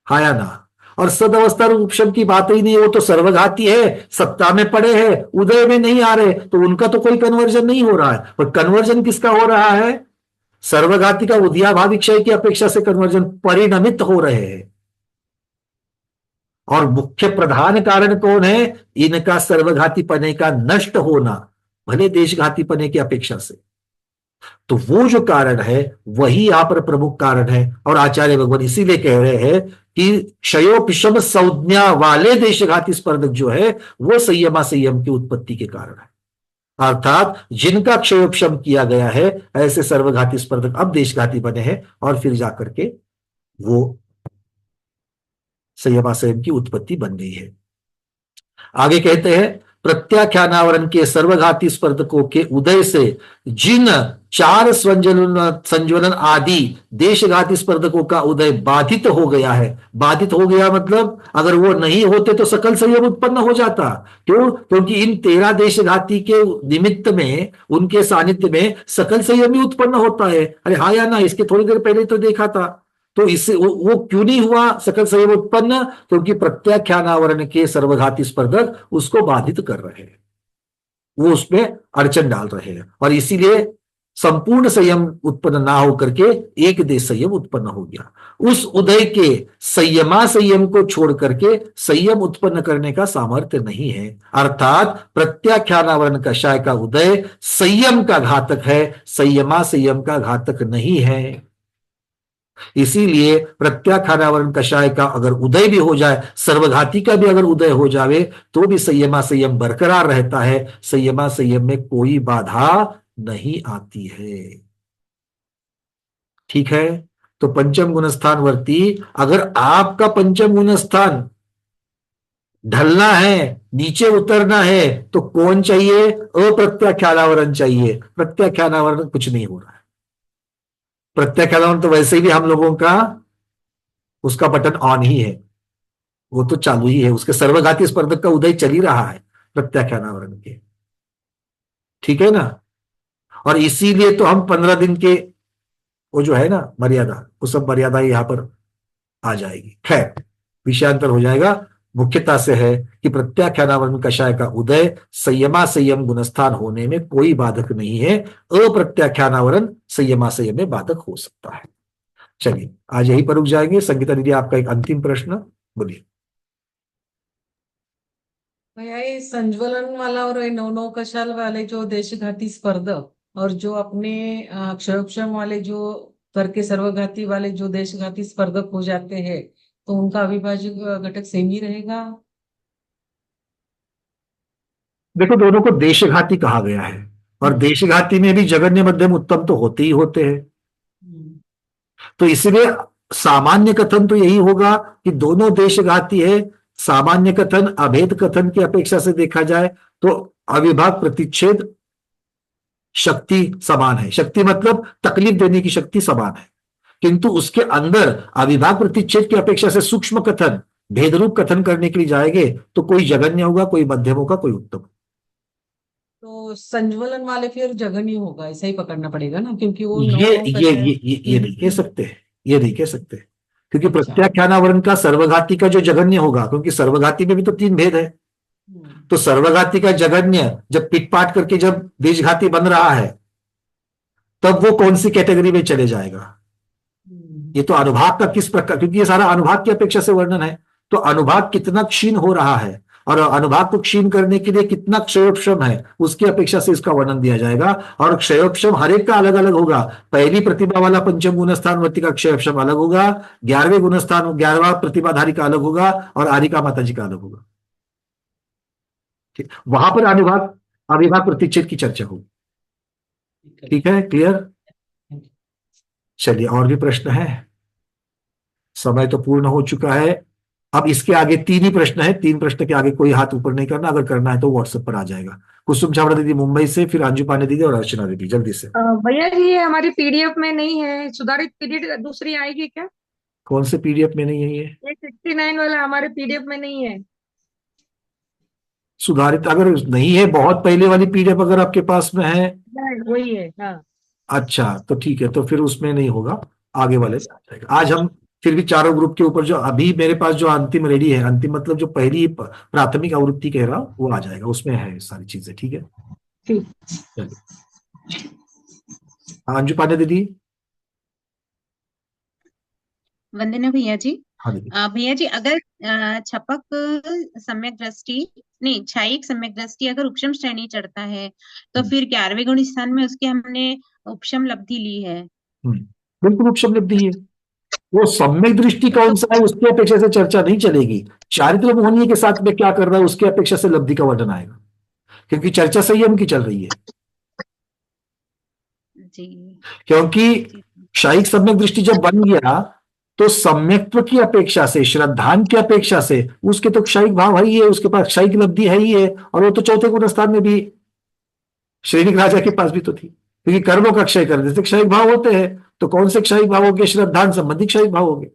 हाँ या ना? और सदअवस्था उपशम की बात ही नहीं, वो तो सर्वघाती है, सत्ता में पड़े हैं, उदय में नहीं आ रहे, तो उनका तो कोई कन्वर्जन नहीं हो रहा है। पर कन्वर्जन किसका हो रहा है? सर्वघाती का उद्याभावी क्षय की अपेक्षा से कन्वर्जन परिणमित हो रहे हैं। और मुख्य प्रधान कारण कौन है? इनका सर्वघाती पने का नष्ट होना, भले देशघाती पने की अपेक्षा से। तो वो जो कारण है वही यहां पर प्रमुख कारण है। और आचार्य भगवान इसीलिए कह रहे हैं कि क्षयोपशम संज्ञा वाले देशघाती स्पर्धक जो है वो संयमा संयम की उत्पत्ति के कारण है। अर्थात जिनका क्षयोपशम किया गया है, ऐसे सर्वघाती स्पर्धक अब देशघाती बने हैं, और फिर जाकर के वो संयमा संयम की उत्पत्ति बन गई है। आगे कहते हैं, प्रत्याख्यानावरण के सर्वघाती स्पर्धकों के उदय से जिन 4 संज्वलन आदि देशघाती स्पर्धकों का उदय बाधित हो गया है। बाधित हो गया मतलब अगर वो नहीं होते तो सकल संयम उत्पन्न हो जाता। क्यों? क्योंकि इन 13 देशघाती के निमित्त में, उनके सानिध्य में सकल संयम ही उत्पन्न होता है। अरे हाँ या ना? इसके थोड़ी देर पहले तो देखा था। तो इससे वो क्यों नहीं हुआ सकल संयम उत्पन्न? क्योंकि प्रत्याख्यानावरण के सर्वघाती स्पर्धक उसको बाधित कर रहे हैं, वो उसमें अड़चन डाल रहे हैं, और इसीलिए संपूर्ण संयम उत्पन्न ना होकर के एक देश संयम उत्पन्न हो गया। उस उदय के संयमा संयम को छोड़ करके संयम उत्पन्न करने का सामर्थ्य नहीं है। अर्थात प्रत्याख्यानावरण कषाय का उदय संयम का घातक है, संयमा संयम का घातक नहीं है। इसीलिए प्रत्याख्यानावरण कषाय का अगर उदय भी हो जाए, सर्वघाती का भी अगर उदय हो जावे, तो भी संयमा संयम बरकरार रहता है। संयमा संयम में कोई बाधा नहीं आती है। ठीक है? तो पंचम गुण स्थान वर्ती, अगर आपका पंचम गुण स्थान ढलना है, नीचे उतरना है, तो कौन चाहिए? अप्रत्याख्यानावरण चाहिए। प्रत्याख्यानावरण कुछ नहीं हो रहा है। प्रत्याख्यानावरण तो वैसे भी हम लोगों का उसका बटन ऑन ही है, वो तो चालू ही है, उसके सर्वघाती स्पर्धक का उदय चल ही रहा है प्रत्याख्यानावरण के, ठीक है ना। और इसीलिए तो हम 15 दिन के वो जो है ना मर्यादा, वो सब मर्यादा यहां पर आ जाएगी। खैर, विषयांतर हो जाएगा। मुख्यता से है कि प्रत्याख्यानावरण कषाय का उदय संयमासंयम गुणस्थान होने में कोई बाधक नहीं है, अप्रत्याख्यानावरण संयमासंयम में बाधक हो सकता है। चलिए आज यहीं पर रुक जाएंगे। संगीता दीदी, आपका एक अंतिम प्रश्न बोलिए। भैया ये संज्वलन वाला और ये नौ कशाल वाले जो देशघाती स्पर्धक और जो अपने क्षयोक्षम वाले जो करके सर्वघाती वाले जो देशघाती स्पर्धक हो जाते हैं, तो उनका अविभाज्य घटक सेम ही रहेगा? देखो, दोनों को देशघाती कहा गया है, और देशघाती में भी जघन्य मध्यम उत्तम तो होते ही होते हैं। तो इसलिए सामान्य कथन तो यही होगा कि दोनों देशघाती है। सामान्य कथन अभेद कथन की अपेक्षा से देखा जाए तो अविभाग प्रतिच्छेद शक्ति समान है। शक्ति मतलब तकलीफ देने की शक्ति समान है, किंतु उसके अंदर अविभाग प्रतिच्छेद की अपेक्षा से सूक्ष्म कथन भेदरूप कथन करने के लिए जाएंगे तो कोई जघन्य होगा, कोई मध्यम होगा, कोई उत्तम। तो संज्वलन वाले फिर जघन्य होगा, ऐसा ही पकड़ना पड़ेगा ना, क्योंकि वो ये नहीं कह सकते, ये नहीं कह सकते, क्योंकि प्रत्याख्यानावरण का सर्वघाती का जो जघन्य होगा, क्योंकि सर्वघाती में भी तो 3 भेद है, तो सर्वघाती का जघन्य जब पिटपाट करके जब देशघाती बन रहा है तब वो कौन सी कैटेगरी में चले जाएगा? ये तो अनुभाग का किस प्रकार, क्योंकि ये सारा अनुभाग की अपेक्षा से वर्णन है, तो अनुभाग कितना क्षीण हो रहा है और अनुभाग को क्षीण करने के लिए कितना क्षयोपशम है उसकी अपेक्षा से इसका वर्णन दिया जाएगा। और क्षयोपशम हर एक का अलग अलग होगा। पहली प्रतिभा वाला पंचम गुणस्थानवर्ती का क्षयोपशम अलग होगा, 11वें गुणस्थान 11वां प्रतिभाधारी का अलग होगा, और आरिका माता जी का अलग होगा। ठीक, वहां पर अनुभाग अविभाग प्रतिच्छेद की चर्चा होगी। ठीक है, क्लियर? चलिए, और भी प्रश्न है? समय तो पूर्ण हो चुका है। अब इसके आगे 3 ही प्रश्न है, 3 प्रश्न के आगे कोई हाथ ऊपर नहीं करना। अगर करना है तो व्हाट्सएप पर आ जाएगा। कुसुम छाबड़ा दीदी मुंबई से, फिर अंजू पांडे दीदी और अर्चना दीदी, जल्दी से। भैया जी, ये हमारी पीडीएफ में नहीं है, सुधारित पीडीएफ दूसरी आएगी क्या? कौन से पीडीएफ में नहीं है? ये 69 वाला हमारे पीडीएफ में नहीं है। सुधारित अगर नहीं है, बहुत पहले वाली पीडीएफ अगर आपके पास में है, वही है। हाँ, अच्छा तो ठीक है, तो फिर उसमें नहीं होगा, आगे वाले से आ जाएगा। आज हम फिर भी चारों ग्रुप के ऊपर जो अभी मेरे पास जो अंतिम रेडी है, अंतिम मतलब जो पहली प्राथमिक आवृत्ति कह रहा हूं वो आ जाएगा, उसमें है सारी चीजें। ठीक है, चलिए। अंजू पांडे दीदी। वंदना भैया जी। हाँ दीदी। भैया जी, अगर छपक सम्यक दृष्टि नहीं, छायिक सम्यक दृष्टि अगर उपशम श्रेणी चढ़ता है तो फिर 11वें गुण स्थान में उसके हमने उपशम लब्धि ली है। बिल्कुल उपशम लब्धि है। वो सम्यक दृष्टि कौन सा है उसकी अपेक्षा से चर्चा नहीं चलेगी। चारित्र मोहनीय के साथ में क्या कर रहा है उसकी अपेक्षा से लब्धि का वर्णन आएगा, क्योंकि चर्चा संयम की चल रही है जी। क्योंकि क्षायिक सम्यक दृष्टि जब बन गया तो सम्यक्त्व की अपेक्षा से, श्रद्धान की अपेक्षा से उसके तो क्षायिक भाव है ही है, उसके पास क्षायिक लब्धि है ही है, और वो तो चौथे गुण स्थान में भी श्रेणिक राजा के पास भी तो थी, क्योंकि कर्मों का क्षय करने से क्षयिक भाव होते हैं। तो कौन से क्षयिक भाव हो गए? श्रद्धान संबंधी क्षयिक भाव हो गए।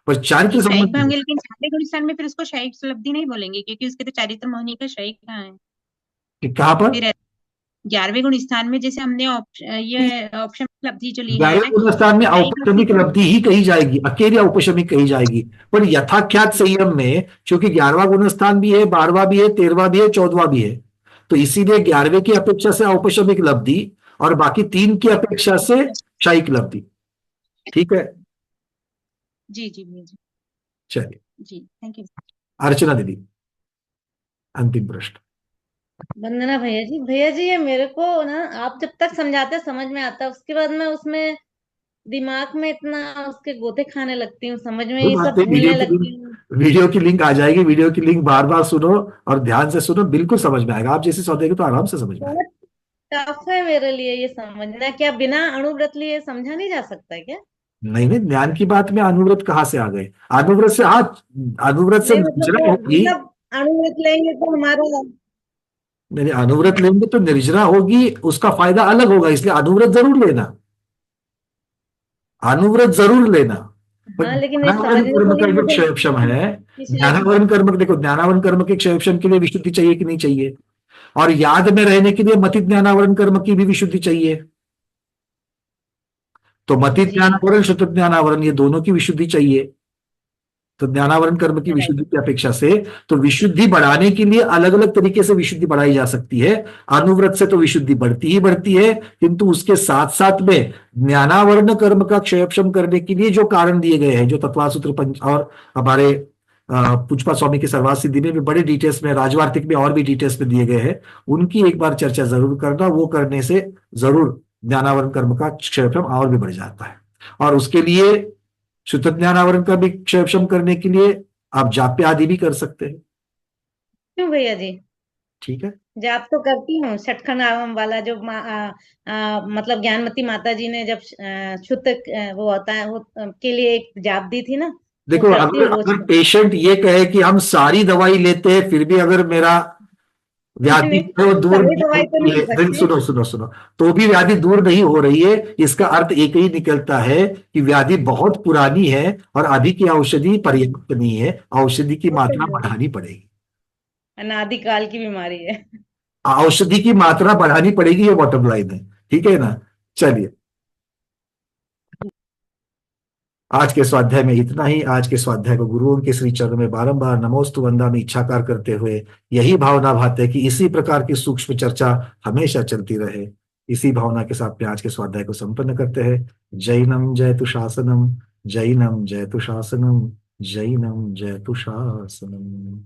पर चारित्र संबंधी, लेकिन 4वें गुण स्थान में फिर उसको क्षयिक लब्धि नहीं बोलेंगे, क्योंकि उसके तो चारित्र मोहनी का क्षयिक कहाँ है? कहां पर? 11वें गुण स्थान में, जैसे हमने ये ऑप्शन लब्धि जो ली है, 11वें गुण स्थान में औपशमिक लब्धि ही कही जाएगी, अकेले औपशमिक कही जाएगी। पर यथाख्यात संयम में चूंकि 11वां गुण स्थान भी है, 12वां भी है, 13वां भी है, 14वां भी है, तो इसीलिए 11वें की अपेक्षा से औपशमिक लब्धि और बाकी 3 की अपेक्षा से क्षयिक लब्धि। ठीक है जी जी जी। चलिए जी, थैंक यू। अर्चना दीदी, अंतिम प्रश्न। वंदना भैया जी। भैया जी, ये मेरे को ना आप जब तक समझाते समझ में आता है, उसके बाद मैं उसमें दिमाग में इतना उसके गोते खाने लगती हूँ, समझ में ये सब भूलने लगती हूँ। वीडियो की लिंक आ जाएगी, वीडियो की लिंक बार बार सुनो और ध्यान से सुनो, बिल्कुल समझ में आएगा। आप जैसे सोचेंगे तो आराम से समझ में आएगा। टफ है मेरे लिए ये समझना, क्या बिना अणुव्रत लिए समझा नहीं जा सकता है क्या? नहीं नहीं, ज्ञान की बात में अनुव्रत कहाँ से आ गए? अनुव्रत से अनुव्रत से निर्जरा होगी। अनुव्रत लेंगे तो हमारा, नहीं, अनुव्रत लेंगे तो निर्जरा होगी, उसका फायदा अलग होगा, इसलिए अनुव्रत जरूर लेना, अनुव्रत जरूर लेना। हाँ, लेकिन ज्ञानावरण कर्म का जो क्षयक्षम है, ज्ञानावरण कर्म, देखो ज्ञानावरण कर्म के क्षयक्षम के लिए विशुद्धि चाहिए कि नहीं चाहिए? और याद में रहने के लिए मति ज्ञानावरण कर्म की भी विशुद्धि चाहिए। तो मति ज्ञानावरण, शुद्ध ज्ञानावरण, ये दोनों की विशुद्धि चाहिए। तो ज्ञानावरण कर्म की विशुद्धि की अपेक्षा से तो विशुद्धि बढ़ाने के लिए अलग अलग तरीके से विशुद्धि बढ़ाई जा सकती है। अनुव्रत से तो विशुद्धि बढ़ती ही बढ़ती है, किंतु उसके साथ साथ में ज्ञानावरण कर्म का क्षयक्षम करने के लिए जो कारण दिए गए हैं, जो तत्वासूत्र पंच और हमारे पूजपा स्वामी के सर्वार्थ सिद्धि में भी बड़े डिटेल्स में, राजवार्तिक में और भी डिटेल्स में दिए गए हैं, उनकी एक बार चर्चा जरूर करना। वो करने से जरूर ज्ञानावरण कर्म का क्षयक्षम और भी बढ़ जाता है। और उसके लिए शुद्ध ज्ञानावरण का भी क्षयक्षम करने के लिए आप जाप्य आदि भी कर सकते हैं। क्यों भैया जी? ठीक है, जाप तो करती हूँ, छठखंड आगम वाला जो मतलब ज्ञानमती माता जी ने जब शुद्ध वो होता है वो के लिए एक जाप दी थी ना। देखो अगर पेशेंट ये कहे कि हम सारी दवाई लेते हैं फिर भी अगर मेरा व्याधि दूर नहीं, सुनो, तो भी व्याधि दूर नहीं हो रही है, इसका अर्थ एक ही निकलता है कि व्याधि बहुत पुरानी है और अभी की औषधि पर्याप्त नहीं है, औषधि की मात्रा बढ़ानी पड़ेगी। अनादिकाल की बीमारी है, औषधि की मात्रा बढ़ानी पड़ेगी, ये बॉटम लाइन है। ठीक है ना? चलिए, आज के स्वाध्याय में इतना ही। आज के स्वाध्याय को गुरुओं के श्री चरणों में बारंबार नमोस्तु वंदा में इच्छाकार करते हुए यही भावना भाते कि इसी प्रकार की सूक्ष्म चर्चा हमेशा चलती रहे। इसी भावना के साथ में आज के स्वाध्याय को संपन्न करते हैं। जैनम जयतु शासनम, जैनम जयतु शासनम, जैनम जयतु शासनम।